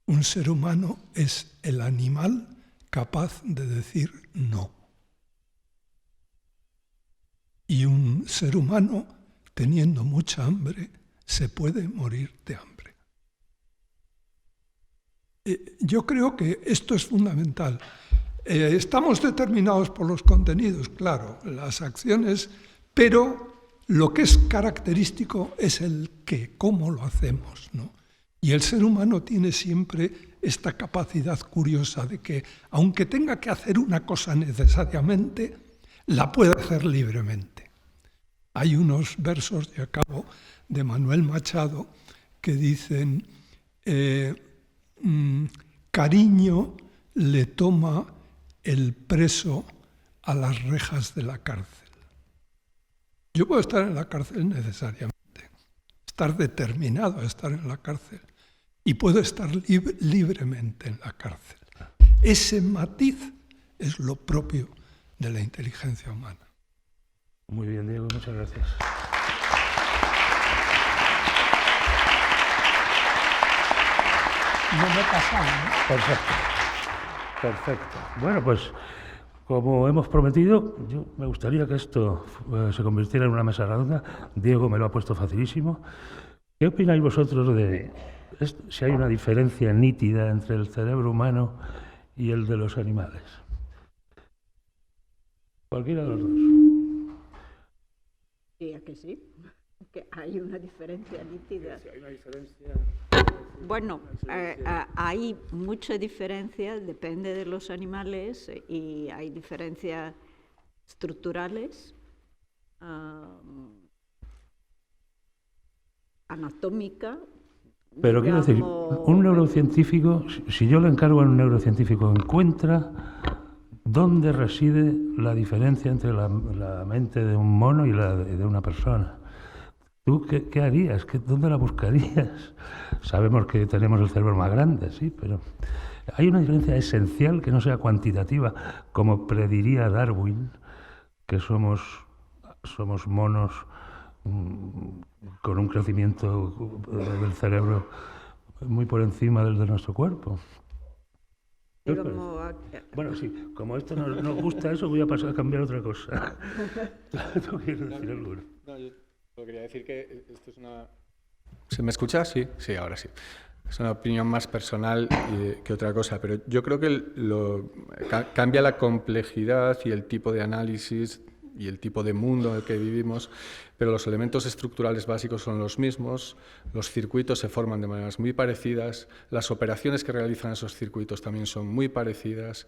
Speaker 4: Un ser humano es el animal capaz de decir no. Y un ser humano, teniendo mucha hambre, se puede morir de hambre. Yo creo que esto es fundamental. Estamos determinados por los contenidos, claro, las acciones, pero lo que es característico es el qué, cómo lo hacemos, ¿no? Y el ser humano tiene siempre esta capacidad curiosa de que, aunque tenga que hacer una cosa necesariamente, la puede hacer libremente. Hay unos versos, y acabo, de Manuel Machado, que dicen, cariño le toma el preso a las rejas de la cárcel. Yo puedo estar en la cárcel necesariamente, estar determinado a estar en la cárcel, y puedo estar libremente en la cárcel. Ese matiz es lo propio de la inteligencia humana.
Speaker 1: Muy bien, Diego, muchas gracias.
Speaker 4: No me he pasado, ¿no?
Speaker 1: Perfecto. Bueno, pues como hemos prometido, yo me gustaría que esto se convirtiera en una mesa redonda. Diego me lo ha puesto facilísimo. ¿Qué opináis vosotros de si hay una diferencia nítida entre el cerebro humano y el de los animales? Cualquiera de los dos.
Speaker 2: Diría que sí, que hay una diferencia nítida.
Speaker 3: Si hay una diferencia...
Speaker 2: Bueno, hay mucha diferencia, depende de los animales, y hay diferencias estructurales, anatómica.
Speaker 1: Pero quiero decir, un neurocientífico, si yo le encargo a un neurocientífico, encuentra dónde reside la diferencia entre la mente de un mono y la de una persona. ¿Tú qué harías? ¿Dónde la buscarías? Sabemos que tenemos el cerebro más grande, sí, pero hay una diferencia esencial que no sea cuantitativa, como prediría Darwin, que somos monos con un crecimiento del cerebro muy por encima del de nuestro cuerpo. Bueno, sí, como esto nos gusta eso, voy a pasar a cambiar otra cosa. ¿Tú quieres decir algo?
Speaker 3: No, yo quería decir que esto es una... ¿Se me escucha? Sí, sí, ahora sí. Es una opinión más personal que otra cosa, pero yo creo que cambia la complejidad y el tipo de análisis y el tipo de mundo en el que vivimos, pero los elementos estructurales básicos son los mismos, los circuitos se forman de maneras muy parecidas, las operaciones que realizan esos circuitos también son muy parecidas,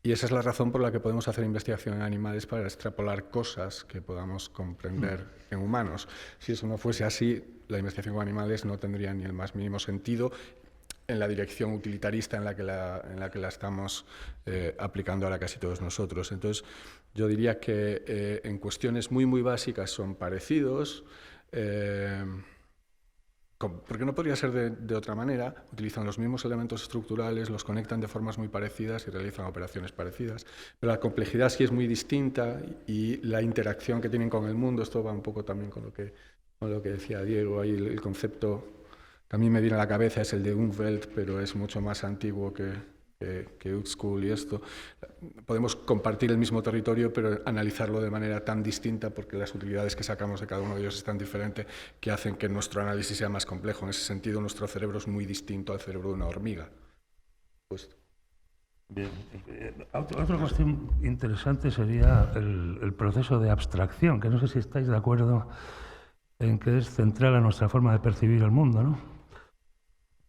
Speaker 3: y esa es la razón por la que podemos hacer investigación en animales para extrapolar cosas que podamos comprender en humanos. Si eso no fuese así, la investigación con animales no tendría ni el más mínimo sentido en la dirección utilitarista en la que la estamos aplicando ahora casi todos nosotros. Entonces, yo diría que en cuestiones muy, muy básicas son parecidos, porque no podría ser de otra manera. Utilizan los mismos elementos estructurales, los conectan de formas muy parecidas y realizan operaciones parecidas, pero la complejidad sí es muy distinta y la interacción que tienen con el mundo, esto va un poco también con lo que decía Diego, ahí el concepto también me viene a la cabeza, es el de Umwelt, pero es mucho más antiguo que Uexküll y esto. Podemos compartir el mismo territorio, pero analizarlo de manera tan distinta porque las utilidades que sacamos de cada uno de ellos es tan diferente que hacen que nuestro análisis sea más complejo. En ese sentido, nuestro cerebro es muy distinto al cerebro de una hormiga. Pues...
Speaker 1: Bien. Otra cuestión interesante sería el proceso de abstracción, que no sé si estáis de acuerdo en que es central a nuestra forma de percibir el mundo, ¿no?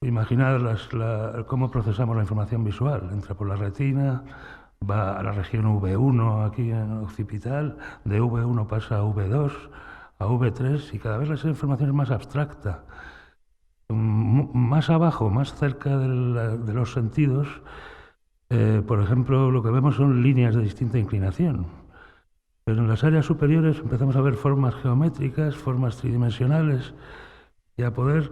Speaker 1: Imaginad cómo procesamos la información visual. Entra por la retina, va a la región V1 aquí en occipital, de V1 pasa a V2, a V3 y cada vez la información es más abstracta. Más abajo, más cerca de los sentidos, por ejemplo, lo que vemos son líneas de distinta inclinación. Pero en las áreas superiores empezamos a ver formas geométricas, formas tridimensionales y a poder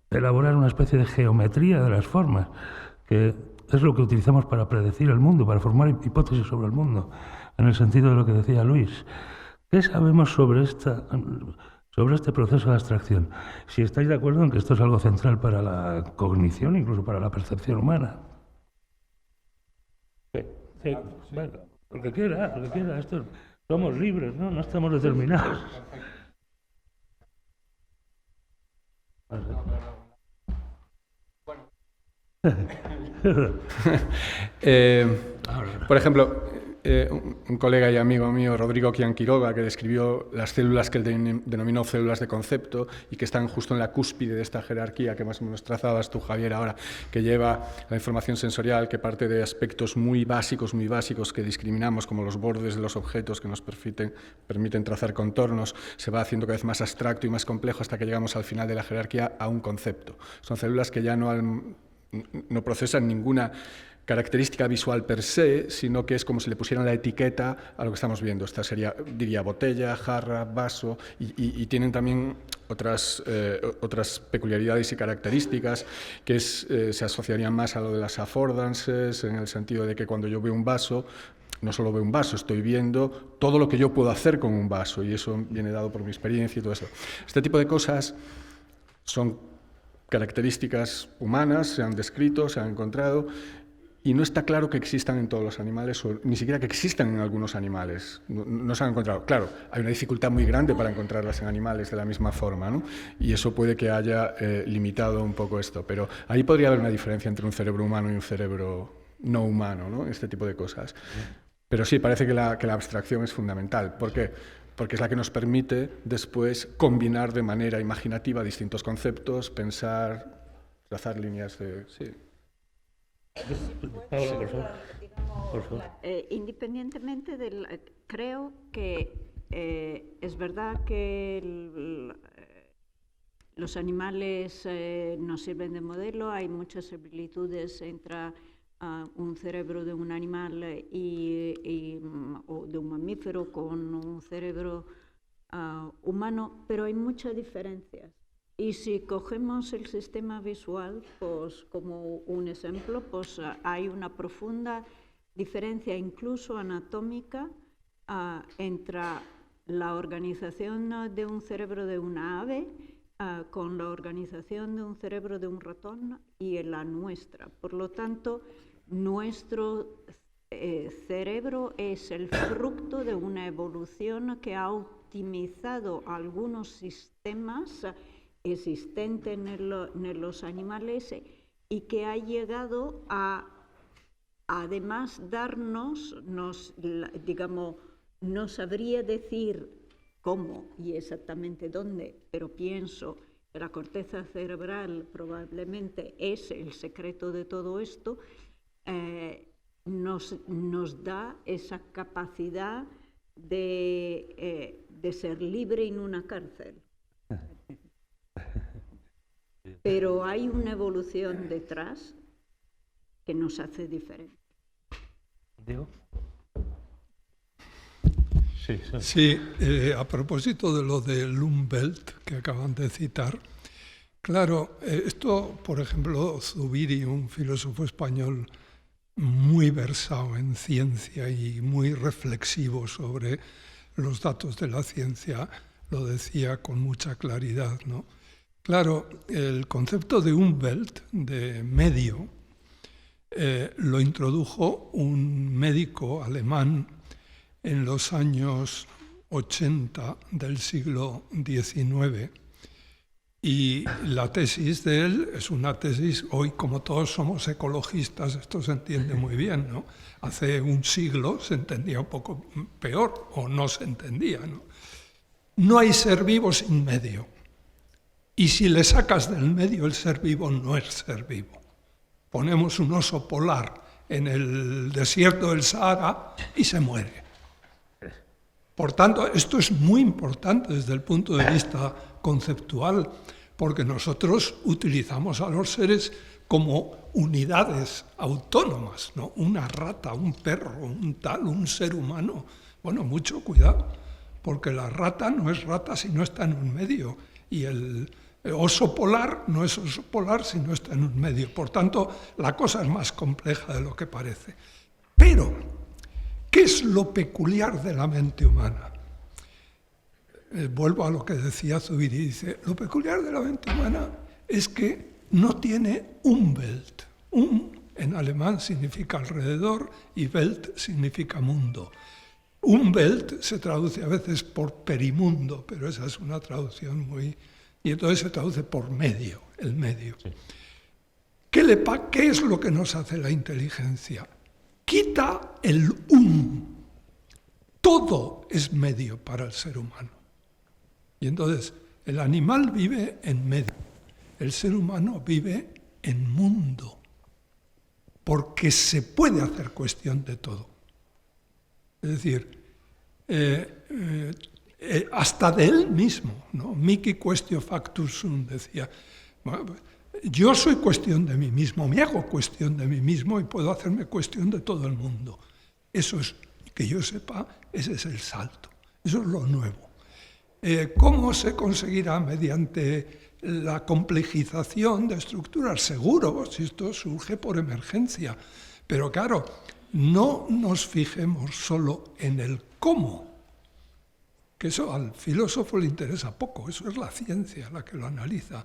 Speaker 1: elaborar una especie de geometría de las formas, que es lo que utilizamos para predecir el mundo, para formar hipótesis sobre el mundo, en el sentido de lo que decía Luis. ¿Qué sabemos sobre este proceso de abstracción? Si estáis de acuerdo en que esto es algo central para la cognición, incluso para la percepción humana. Sí, bueno, lo que quiera, esto, somos libres, ¿no? No estamos determinados.
Speaker 3: Por ejemplo, un colega y amigo mío, Rodrigo Quiroga, que describió las células que él denominó células de concepto y que están justo en la cúspide de esta jerarquía que más o menos trazabas tú, Javier, ahora, que lleva la información sensorial, que parte de aspectos muy básicos que discriminamos, como los bordes de los objetos que nos permiten trazar contornos, se va haciendo cada vez más abstracto y más complejo hasta que llegamos al final de la jerarquía a un concepto. Son células que ya no procesan ninguna característica visual per se, sino que es como si le pusieran la etiqueta a lo que estamos viendo. Esta sería, diría, botella, jarra, vaso, y tienen también otras peculiaridades y características que se asociarían más a lo de las affordances, en el sentido de que cuando yo veo un vaso, no solo veo un vaso, estoy viendo todo lo que yo puedo hacer con un vaso, y eso viene dado por mi experiencia y todo eso. Este tipo de cosas son características humanas, se han descrito, se han encontrado, y no está claro que existan en todos los animales, o ni siquiera que existan en algunos animales. No se han encontrado. Claro, hay una dificultad muy grande para encontrarlas en animales de la misma forma, ¿no? Y eso puede que haya limitado un poco esto. Pero ahí podría haber una diferencia entre un cerebro humano y un cerebro no humano, ¿no? Este tipo de cosas. Pero sí, parece que la abstracción es fundamental. ¿Por qué? Porque es la que nos permite después combinar de manera imaginativa distintos conceptos, pensar, trazar líneas de... Sí.
Speaker 1: Por favor.
Speaker 2: Independientemente creo que es verdad que los animales nos sirven de modelo, hay muchas similitudes entre un cerebro de un animal o de un mamífero con un cerebro humano, pero hay muchas diferencias. Y si cogemos el sistema visual pues, como un ejemplo, pues hay una profunda diferencia, incluso anatómica, entre la organización de un cerebro de una ave con la organización de un cerebro de un ratón y la nuestra. Por lo tanto, nuestro cerebro es el fruto de una evolución que ha optimizado algunos sistemas existente en los animales y que ha llegado a además darnos, no sabría decir cómo y exactamente dónde, pero pienso que la corteza cerebral probablemente es el secreto de todo esto, nos da esa capacidad de ser libre en una cárcel. Pero hay una evolución detrás que nos hace diferentes.
Speaker 1: ¿Diego?
Speaker 4: Sí, a propósito de lo de Lundveld que acaban de citar, claro, esto, por ejemplo, Zubiri, un filósofo español muy versado en ciencia y muy reflexivo sobre los datos de la ciencia, lo decía con mucha claridad, ¿no? Claro, el concepto de Umwelt, de medio, lo introdujo un médico alemán en los años 80 del siglo XIX. Y la tesis de él es una tesis, hoy como todos somos ecologistas, esto se entiende muy bien, ¿no? Hace un siglo se entendía un poco peor, o no se entendía, ¿no? No hay ser vivo sin medio. Y si le sacas del medio, el ser vivo no es ser vivo. Ponemos un oso polar en el desierto del Sahara y se muere. Por tanto, esto es muy importante desde el punto de vista conceptual, porque nosotros utilizamos a los seres como unidades autónomas, ¿no? Una rata, un perro, un ser humano. Bueno, mucho cuidado, porque la rata no es rata si no está en un medio, y el oso polar no es oso polar si no está en un medio. Por tanto, la cosa es más compleja de lo que parece. Pero, ¿qué es lo peculiar de la mente humana? Vuelvo a lo que decía Zubiri, dice, lo peculiar de la mente humana es que no tiene Umwelt. En alemán significa alrededor y Welt significa mundo. Umwelt se traduce a veces por perimundo, pero esa es una traducción muy... Y entonces se traduce por medio, el medio. Sí. ¿Qué es lo que nos hace la inteligencia? Quita el Todo es medio para el ser humano. Y entonces el animal vive en medio, el ser humano vive en mundo, porque se puede hacer cuestión de todo. Es decir, hasta de él mismo, ¿no? Mihi quaestio factus sum, decía. Yo soy cuestión de mí mismo, me hago cuestión de mí mismo y puedo hacerme cuestión de todo el mundo. Eso es, que yo sepa, ese es el salto, eso es lo nuevo. ¿Cómo se conseguirá? Mediante la complejización de estructuras, seguro, si esto surge por emergencia. Pero claro, no nos fijemos solo en el cómo, que eso al filósofo le interesa poco, eso es la ciencia la que lo analiza.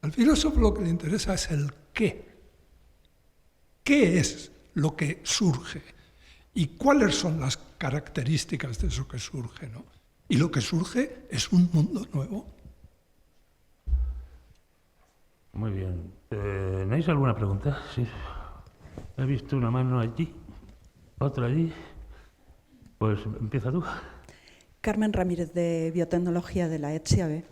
Speaker 4: Al filósofo lo que le interesa es el qué. ¿Qué es lo que surge? ¿Y cuáles son las características de eso que surge, ¿no? Y lo que surge es un mundo nuevo.
Speaker 1: Muy bien. ¿Tenéis alguna pregunta? Sí. He visto una mano allí, otra allí. Pues empieza tú.
Speaker 5: Carmen Ramírez, de Biotecnología de la ETSIAB.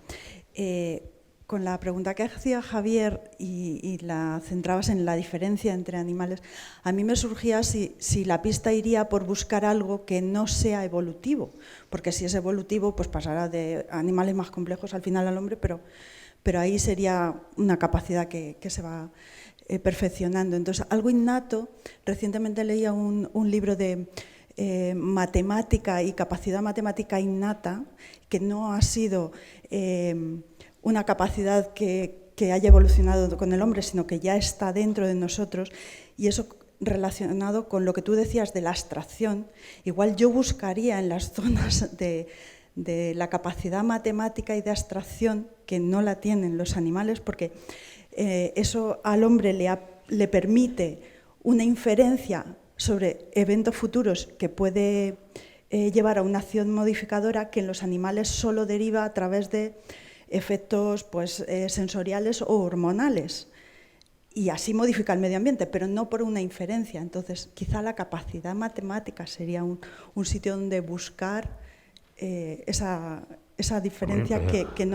Speaker 5: Con la pregunta que hacía Javier y la centrabas en la diferencia entre animales, a mí me surgía si la pista iría por buscar algo que no sea evolutivo, porque si es evolutivo pues pasará de animales más complejos al final al hombre, pero ahí sería una capacidad que se va perfeccionando. Entonces, algo innato, recientemente leía un libro de matemática y capacidad matemática innata, que no ha sido una capacidad que haya evolucionado con el hombre, sino que ya está dentro de nosotros, y eso relacionado con lo que tú decías de la abstracción. Igual yo buscaría en las zonas de la capacidad matemática y de abstracción que no la tienen los animales, porque eso al hombre le permite una inferencia sobre eventos futuros que puede llevar a una acción modificadora que en los animales solo deriva a través de efectos sensoriales o hormonales, y así modifica el medio ambiente, pero no por una inferencia. Entonces, quizá la capacidad matemática sería un sitio donde buscar esa diferencia que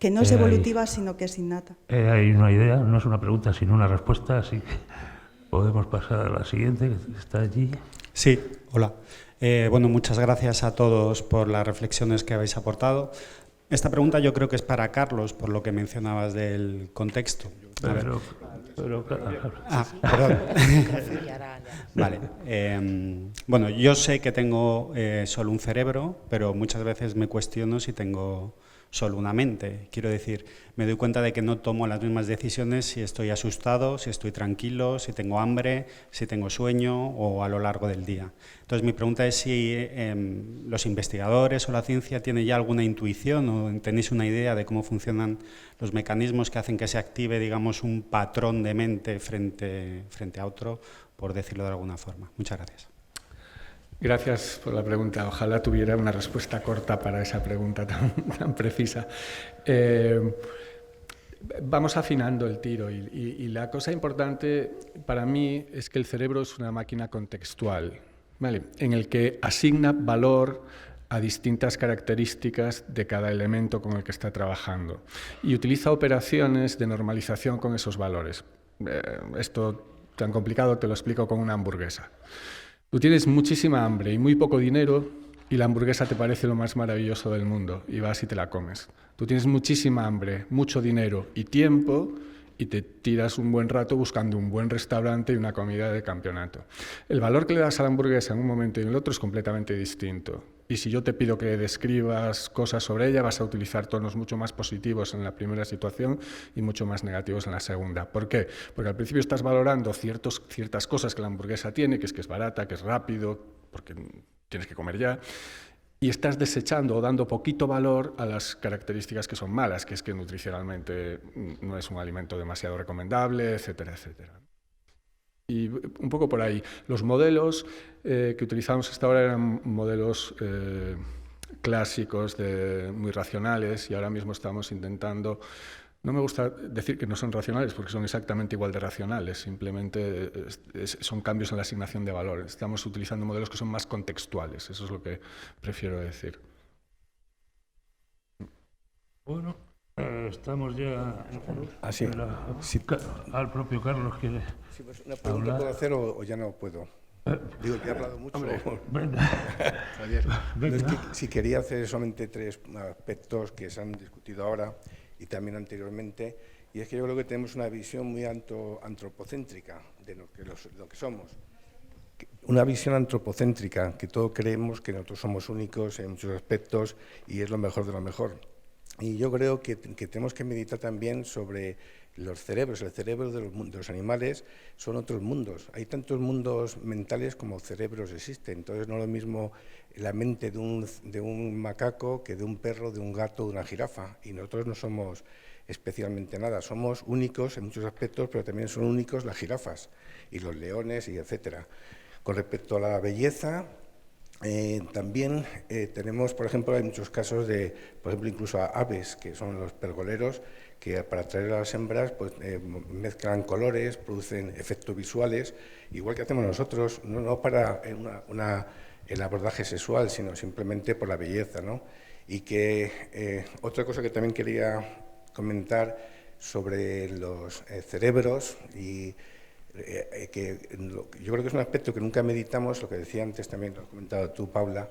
Speaker 5: no es evolutiva, sino que es innata.
Speaker 1: Hay una idea, no es una pregunta, sino una respuesta, así que podemos pasar a la siguiente, que está allí.
Speaker 6: Sí, hola. Bueno, muchas gracias a todos por las reflexiones que habéis aportado. Esta pregunta yo creo que es para Carlos, por lo que mencionabas del contexto.
Speaker 1: Perdón.
Speaker 6: Vale. Bueno, yo sé que tengo solo un cerebro, pero muchas veces me cuestiono si tengo solo una mente. Quiero decir, me doy cuenta de que no tomo las mismas decisiones si estoy asustado, si estoy tranquilo, si tengo hambre, si tengo sueño o a lo largo del día. Entonces, mi pregunta es si los investigadores o la ciencia tienen ya alguna intuición o tenéis una idea de cómo funcionan los mecanismos que hacen que se active, digamos, un patrón de mente frente a otro, por decirlo de alguna forma. Muchas gracias.
Speaker 3: Gracias por la pregunta. Ojalá tuviera una respuesta corta para esa pregunta tan precisa. Vamos afinando el tiro y la cosa importante para mí es que el cerebro es una máquina contextual, ¿vale? En el que asigna valor a distintas características de cada elemento con el que está trabajando y utiliza operaciones de normalización con esos valores. Esto tan complicado te lo explico con una hamburguesa. Tú tienes muchísima hambre y muy poco dinero, y la hamburguesa te parece lo más maravilloso del mundo y vas y te la comes. Tú tienes muchísima hambre, mucho dinero y tiempo y te tiras un buen rato buscando un buen restaurante y una comida de campeonato. El valor que le das a la hamburguesa en un momento y en el otro es completamente distinto. Y si yo te pido que describas cosas sobre ella, vas a utilizar tonos mucho más positivos en la primera situación y mucho más negativos en la segunda. ¿Por qué? Porque al principio estás valorando ciertas cosas que la hamburguesa tiene, que es barata, que es rápido, porque tienes que comer ya, y estás desechando o dando poquito valor a las características que son malas, que es que nutricionalmente no es un alimento demasiado recomendable, etcétera, etcétera. Y un poco por ahí. Los modelos que utilizamos hasta ahora eran modelos clásicos, muy racionales, y ahora mismo estamos intentando... No me gusta decir que no son racionales, porque son exactamente igual de racionales, simplemente son cambios en la asignación de valor. Estamos utilizando modelos que son más contextuales, eso es lo que prefiero decir.
Speaker 1: Bueno, estamos ya...
Speaker 7: Así. Sí.
Speaker 1: Al propio Carlos quiere...
Speaker 7: Sí, pues una pregunta puedo hacer o ya no puedo. Digo que he hablado mucho.
Speaker 1: Venga.
Speaker 7: Javier, no, es que si quería hacer solamente 3 aspectos que se han discutido ahora y también anteriormente, y es que yo creo que tenemos una visión muy antropocéntrica de lo que somos. Una visión antropocéntrica, que todos creemos que nosotros somos únicos en muchos aspectos y es lo mejor de lo mejor. Y yo creo que tenemos que meditar también sobre los cerebros. El cerebro de los animales son otros mundos. Hay tantos mundos mentales como cerebros existen. Entonces no es lo mismo la mente de un macaco que de un perro, de un gato, de una jirafa. Y nosotros no somos especialmente nada. Somos únicos en muchos aspectos, pero también son únicos las jirafas y los leones, y etcétera. Con respecto a la belleza, también tenemos, por ejemplo, hay muchos casos de, por ejemplo, incluso a aves, que son los pergoleros, que para atraer a las hembras pues, mezclan colores, producen efectos visuales, igual que hacemos nosotros, no para el abordaje sexual, sino simplemente por la belleza, ¿no? Y que otra cosa que también quería comentar sobre los cerebros y que yo creo que es un aspecto que nunca meditamos, lo que decía antes también, lo has comentado tú, Paula,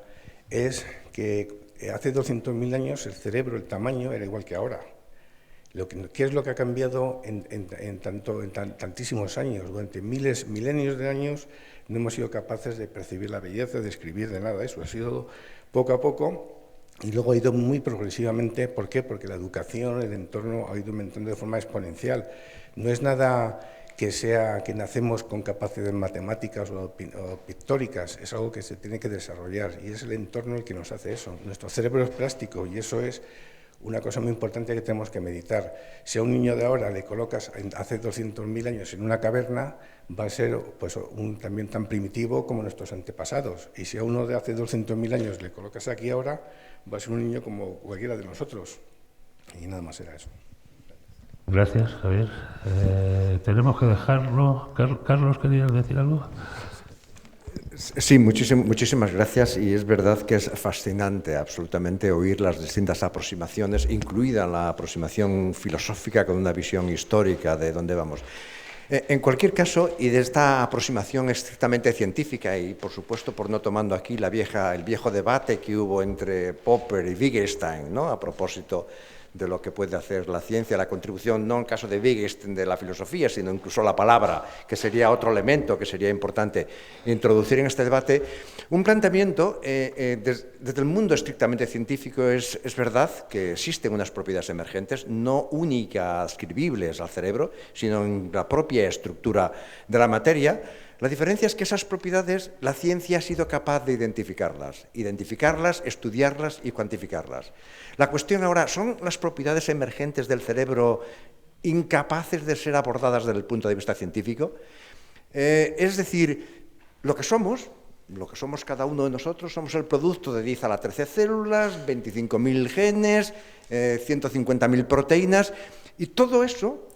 Speaker 7: es que hace 200.000 años el cerebro, el tamaño, era igual que ahora. ¿Qué es lo que ha cambiado en tantísimos años? Durante milenios de años no hemos sido capaces de percibir la belleza, de escribir, de nada. Eso ha sido poco a poco y luego ha ido muy progresivamente. ¿Por qué? Porque la educación, el entorno ha ido aumentando de forma exponencial. No es nada que nacemos con capacidades matemáticas o pictóricas, es algo que se tiene que desarrollar y es el entorno el que nos hace eso. Nuestro cerebro es plástico y eso es una cosa muy importante que tenemos que meditar. Si a un niño de ahora le colocas hace 200.000 años en una caverna, va a ser pues, también tan primitivo como nuestros antepasados. Y si a uno de hace 200.000 años le colocas aquí ahora, va a ser un niño como cualquiera de nosotros. Y nada más era eso.
Speaker 1: Gracias, Javier. Tenemos que dejarlo. Carlos, ¿querías decir algo?
Speaker 8: Sí, muchísimas gracias, y es verdad que es fascinante absolutamente oír las distintas aproximaciones, incluida la aproximación filosófica con una visión histórica de dónde vamos. En cualquier caso, y de esta aproximación estrictamente científica, y por supuesto por no tomando aquí el viejo debate que hubo entre Popper y Wittgenstein, ¿no?, a propósito de lo que puede hacer la ciencia, la contribución, no en el caso de Wittgenstein de la filosofía, sino incluso la palabra, que sería otro elemento que sería importante introducir en este debate. Un planteamiento, desde el mundo estrictamente científico, es verdad que existen unas propiedades emergentes, no únicas adscribibles al cerebro, sino en la propia estructura de la materia. La diferencia es que esas propiedades, la ciencia ha sido capaz de identificarlas, estudiarlas y cuantificarlas. La cuestión ahora, ¿son las propiedades emergentes del cerebro incapaces de ser abordadas desde el punto de vista científico? Es decir, lo que somos cada uno de nosotros, somos el producto de 10 a la 13 células, 25.000 genes, 150.000 proteínas, y todo eso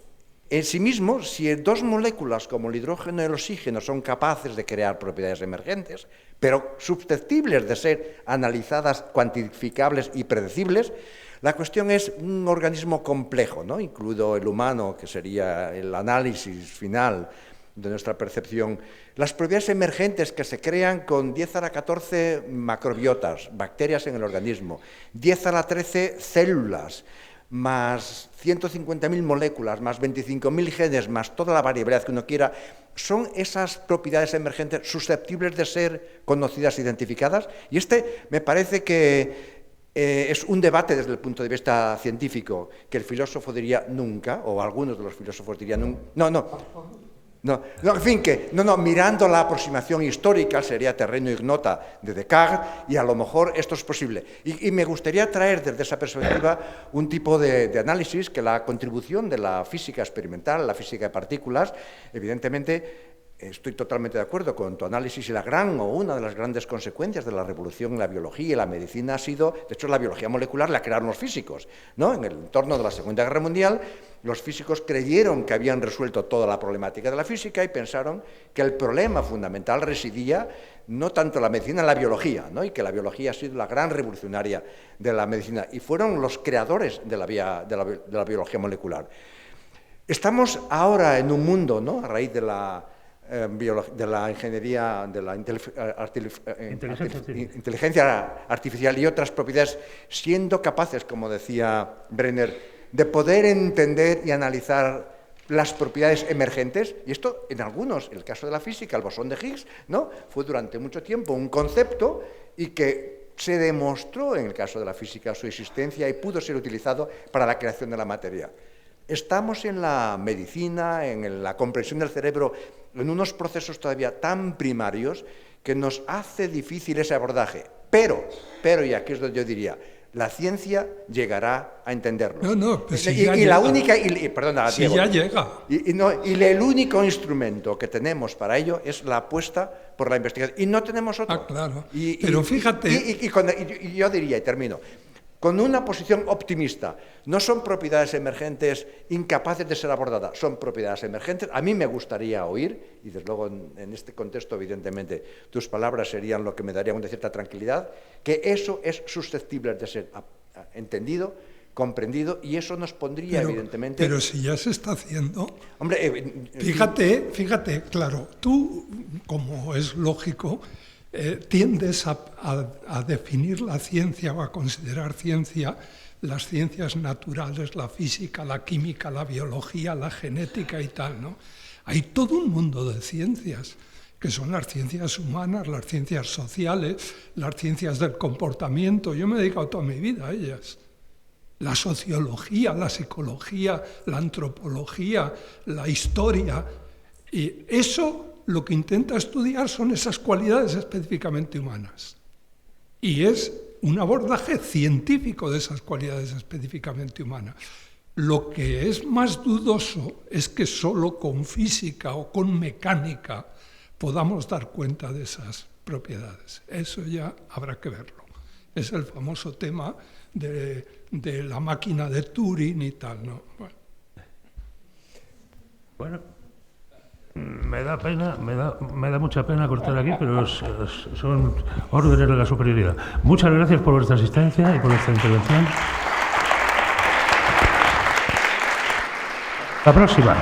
Speaker 8: en sí mismo, si dos moléculas como el hidrógeno y el oxígeno son capaces de crear propiedades emergentes, pero susceptibles de ser analizadas, cuantificables y predecibles, la cuestión es un organismo complejo, ¿no?, incluido el humano, que sería el análisis final de nuestra percepción. Las propiedades emergentes que se crean con 10 a la 14 macrobiotas, bacterias en el organismo, 10 a la 13 células, más 150.000 moléculas, más 25.000 genes, más toda la variabilidad que uno quiera, son esas propiedades emergentes susceptibles de ser conocidas e identificadas. Y me parece que es un debate desde el punto de vista científico, que el filósofo diría nunca, o algunos de los filósofos dirían nunca. Mirando la aproximación histórica, sería terreno ignota de Descartes, y a lo mejor esto es posible. Y me gustaría traer desde esa perspectiva un tipo de análisis que la contribución de la física experimental, la física de partículas, evidentemente. Estoy totalmente de acuerdo con tu análisis y una de las grandes consecuencias de la revolución en la biología y la medicina ha sido, de hecho la biología molecular la crearon los físicos, ¿no? En el entorno de la Segunda Guerra Mundial, los físicos creyeron que habían resuelto toda la problemática de la física y pensaron que el problema fundamental residía no tanto en la medicina, en la biología, ¿no? Y que la biología ha sido la gran revolucionaria de la medicina y fueron los creadores de la biología molecular. Estamos ahora en un mundo, ¿no? A raíz de la ingeniería, de la inteligencia artificial y otras propiedades, siendo capaces, como decía Brenner, de poder entender y analizar las propiedades emergentes, y esto en algunos, el caso de la física, el bosón de Higgs, ¿no? Fue durante mucho tiempo un concepto y que se demostró en el caso de la física su existencia y pudo ser utilizado para la creación de la materia. Estamos en la medicina, en la comprensión del cerebro, en unos procesos todavía tan primarios que nos hace difícil ese abordaje. Pero, y aquí es donde yo diría, la ciencia llegará a entenderlo.
Speaker 4: Pues si ya llega.
Speaker 8: El único instrumento que tenemos para ello es la apuesta por la investigación. Y no tenemos otro.
Speaker 4: Claro. Pero fíjate.
Speaker 8: Y yo diría, y termino, con una posición optimista. No son propiedades emergentes incapaces de ser abordadas, son propiedades emergentes. A mí me gustaría oír, y desde luego en este contexto, evidentemente, tus palabras serían lo que me daría una cierta tranquilidad, que eso es susceptible de ser entendido, comprendido, y eso nos pondría, evidentemente...
Speaker 4: Pero si ya se está haciendo... Hombre, fíjate, claro, tú, como es lógico... tiendes a definir la ciencia o a considerar ciencia las ciencias naturales, la física, la química, la biología, la genética y tal, ¿no? Hay todo un mundo de ciencias, que son las ciencias humanas, las ciencias sociales, las ciencias del comportamiento. Yo me he dedicado toda mi vida a ellas. La sociología, la psicología, la antropología, la historia. Y eso... lo que intenta estudiar son esas cualidades específicamente humanas. Y es un abordaje científico de esas cualidades específicamente humanas. Lo que es más dudoso es que solo con física o con mecánica podamos dar cuenta de esas propiedades. Eso ya habrá que verlo. Es el famoso tema de la máquina de Turing y tal, ¿no?
Speaker 1: Bueno. Me da mucha pena cortar aquí, pero son órdenes de la superioridad. Muchas gracias por vuestra asistencia y por vuestra intervención. La próxima.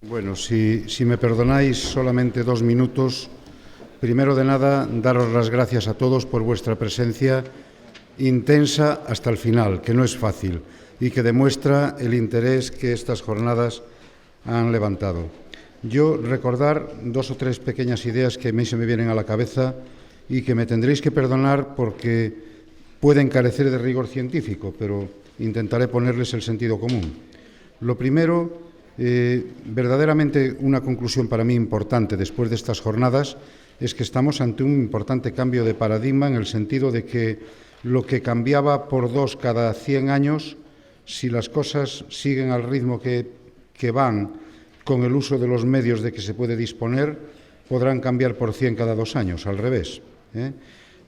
Speaker 9: Bueno, si me perdonáis solamente 2 minutos, primero de nada, daros las gracias a todos por vuestra presencia intensa hasta el final, que no es fácil, y que demuestra el interés que estas jornadas han levantado. Yo recordar 2 o 3 pequeñas ideas que a mí se me vienen a la cabeza y que me tendréis que perdonar porque pueden carecer de rigor científico, pero intentaré ponerles el sentido común. Lo primero, verdaderamente una conclusión para mí importante después de estas jornadas es que estamos ante un importante cambio de paradigma en el sentido de que lo que cambiaba por 2 cada 100 años, si las cosas siguen al ritmo que van con el uso de los medios de que se puede disponer, podrán cambiar por 100 cada 2 años, al revés.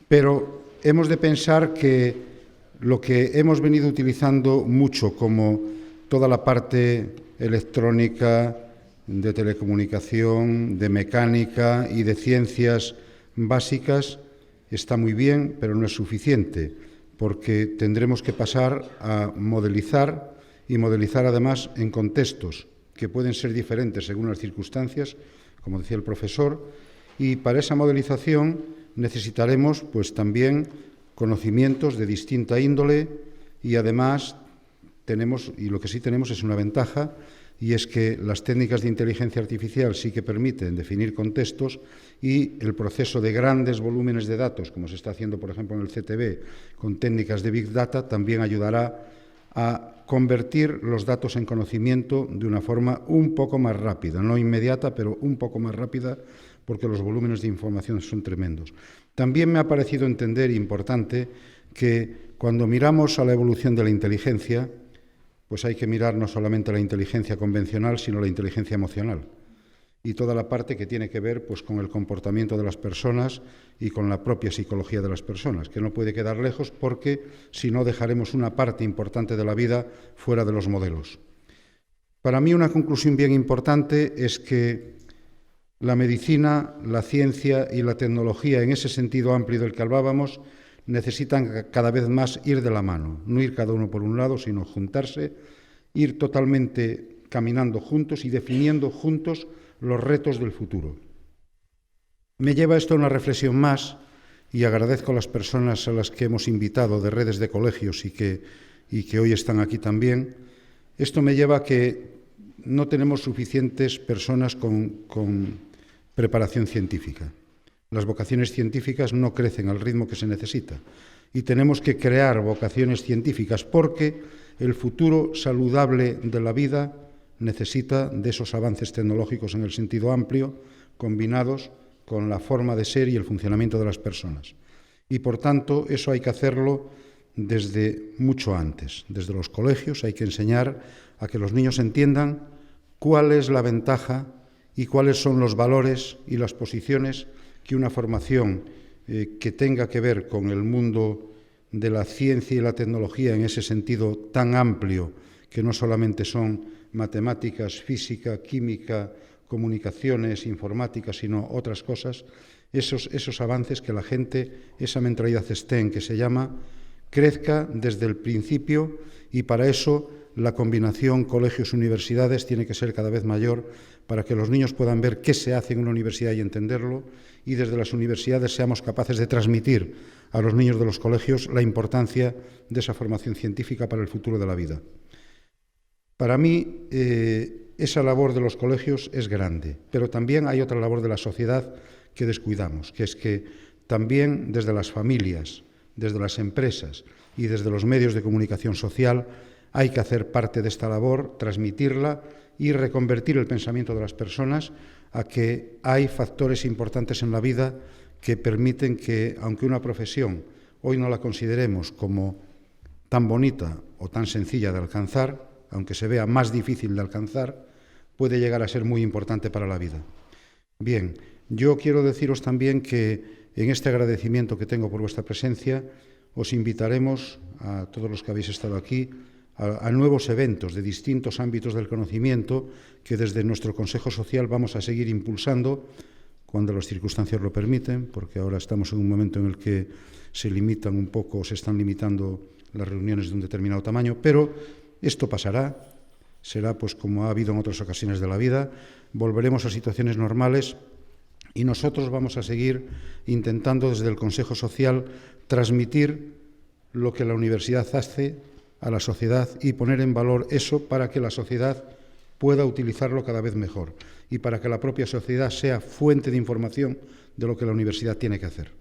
Speaker 9: Pero hemos de pensar que lo que hemos venido utilizando mucho, como toda la parte electrónica, de telecomunicación, de mecánica y de ciencias básicas, está muy bien, pero no es suficiente, porque tendremos que pasar a modelizar y modelizar además en contextos que pueden ser diferentes según las circunstancias, como decía el profesor, y para esa modelización necesitaremos pues también conocimientos de distinta índole y además tenemos, y lo que sí tenemos es una ventaja, y es que las técnicas de inteligencia artificial sí que permiten definir contextos y el proceso de grandes volúmenes de datos, como se está haciendo, por ejemplo, en el CTB, con técnicas de Big Data, también ayudará a convertir los datos en conocimiento de una forma un poco más rápida, no inmediata, pero un poco más rápida, porque los volúmenes de información son tremendos. También me ha parecido entender importante que cuando miramos a la evolución de la inteligencia, pues hay que mirar no solamente la inteligencia convencional, sino la inteligencia emocional y toda la parte que tiene que ver pues, con el comportamiento de las personas y con la propia psicología de las personas, que no puede quedar lejos porque si no dejaremos una parte importante de la vida fuera de los modelos. Para mí una conclusión bien importante es que la medicina, la ciencia y la tecnología, en ese sentido amplio del que hablábamos, necesitan cada vez más ir de la mano, no ir cada uno por un lado, sino juntarse, ir totalmente caminando juntos y definiendo juntos los retos del futuro. Me lleva esto a una reflexión más y agradezco a las personas a las que hemos invitado de redes de colegios y que hoy están aquí también. Esto me lleva a que no tenemos suficientes personas con preparación científica. Las vocaciones científicas no crecen al ritmo que se necesita y tenemos que crear vocaciones científicas porque el futuro saludable de la vida necesita de esos avances tecnológicos en el sentido amplio, combinados con la forma de ser y el funcionamiento de las personas. Y, por tanto, eso hay que hacerlo desde mucho antes. Desde los colegios hay que enseñar a que los niños entiendan cuál es la ventaja y cuáles son los valores y las posiciones que una formación que tenga que ver con el mundo de la ciencia y la tecnología en ese sentido tan amplio, que no solamente son matemáticas, física, química, comunicaciones, informática, sino otras cosas, esos avances, que la gente, esa mentalidad STEM que se llama, crezca desde el principio y para eso la combinación colegios-universidades tiene que ser cada vez mayor para que los niños puedan ver qué se hace en una universidad y entenderlo y desde las universidades seamos capaces de transmitir a los niños de los colegios la importancia de esa formación científica para el futuro de la vida. Para mí, esa labor de los colegios es grande, pero también hay otra labor de la sociedad que descuidamos, que es que también desde las familias, desde las empresas y desde los medios de comunicación social hay que hacer parte de esta labor, transmitirla y reconvertir el pensamiento de las personas a que hay factores importantes en la vida que permiten que, aunque una profesión hoy no la consideremos como tan bonita o tan sencilla de alcanzar, aunque se vea más difícil de alcanzar, puede llegar a ser muy importante para la vida. Bien, yo quiero deciros también que en este agradecimiento que tengo por vuestra presencia, os invitaremos a todos los que habéis estado aquí a nuevos eventos de distintos ámbitos del conocimiento que desde nuestro Consejo Social vamos a seguir impulsando cuando las circunstancias lo permiten, porque ahora estamos en un momento en el que se limitan un poco, se están limitando las reuniones de un determinado tamaño, pero esto pasará, será pues como ha habido en otras ocasiones de la vida, volveremos a situaciones normales y nosotros vamos a seguir intentando desde el Consejo Social transmitir lo que la universidad hace a la sociedad y poner en valor eso para que la sociedad pueda utilizarlo cada vez mejor y para que la propia sociedad sea fuente de información de lo que la universidad tiene que hacer.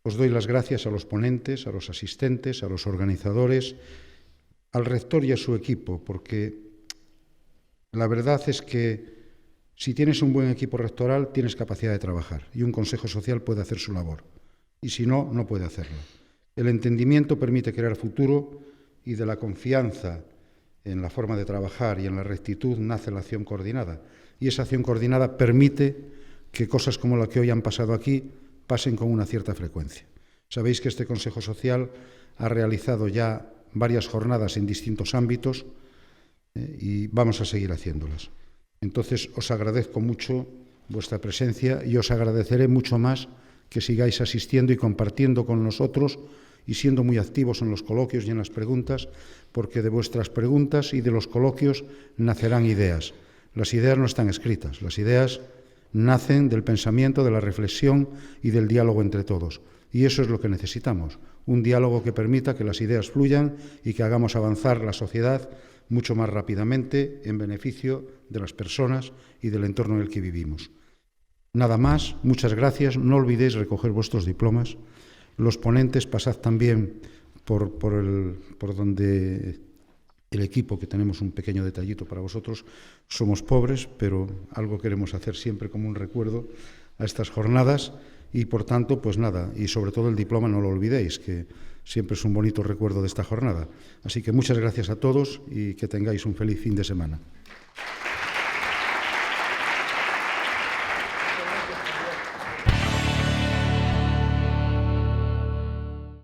Speaker 9: Os doy las gracias a los ponentes, a los asistentes, a los organizadores, al rector y a su equipo, porque la verdad es que si tienes un buen equipo rectoral tienes capacidad de trabajar y un consejo social puede hacer su labor y si no, no puede hacerlo. El entendimiento permite crear futuro y de la confianza en la forma de trabajar y en la rectitud nace la acción coordinada. Y esa acción coordinada permite que cosas como la que hoy han pasado aquí pasen con una cierta frecuencia. Sabéis que este Consejo Social ha realizado ya varias jornadas en distintos ámbitos y vamos a seguir haciéndolas. Entonces, os agradezco mucho vuestra presencia y os agradeceré mucho más que sigáis asistiendo y compartiendo con nosotros y siendo muy activos en los coloquios y en las preguntas, porque de vuestras preguntas y de los coloquios nacerán ideas. Las ideas no están escritas, las ideas nacen del pensamiento, de la reflexión y del diálogo entre todos. Y eso es lo que necesitamos, un diálogo que permita que las ideas fluyan y que hagamos avanzar la sociedad mucho más rápidamente en beneficio de las personas y del entorno en el que vivimos. Nada más, muchas gracias. No olvidéis recoger vuestros diplomas. Los ponentes, pasad también por donde el equipo, que tenemos un pequeño detallito para vosotros. Somos pobres, pero algo queremos hacer siempre como un recuerdo a estas jornadas y, por tanto, pues nada, y sobre todo el diploma no lo olvidéis, que siempre es un bonito recuerdo de esta jornada. Así que muchas gracias a todos y que tengáis un feliz fin de semana.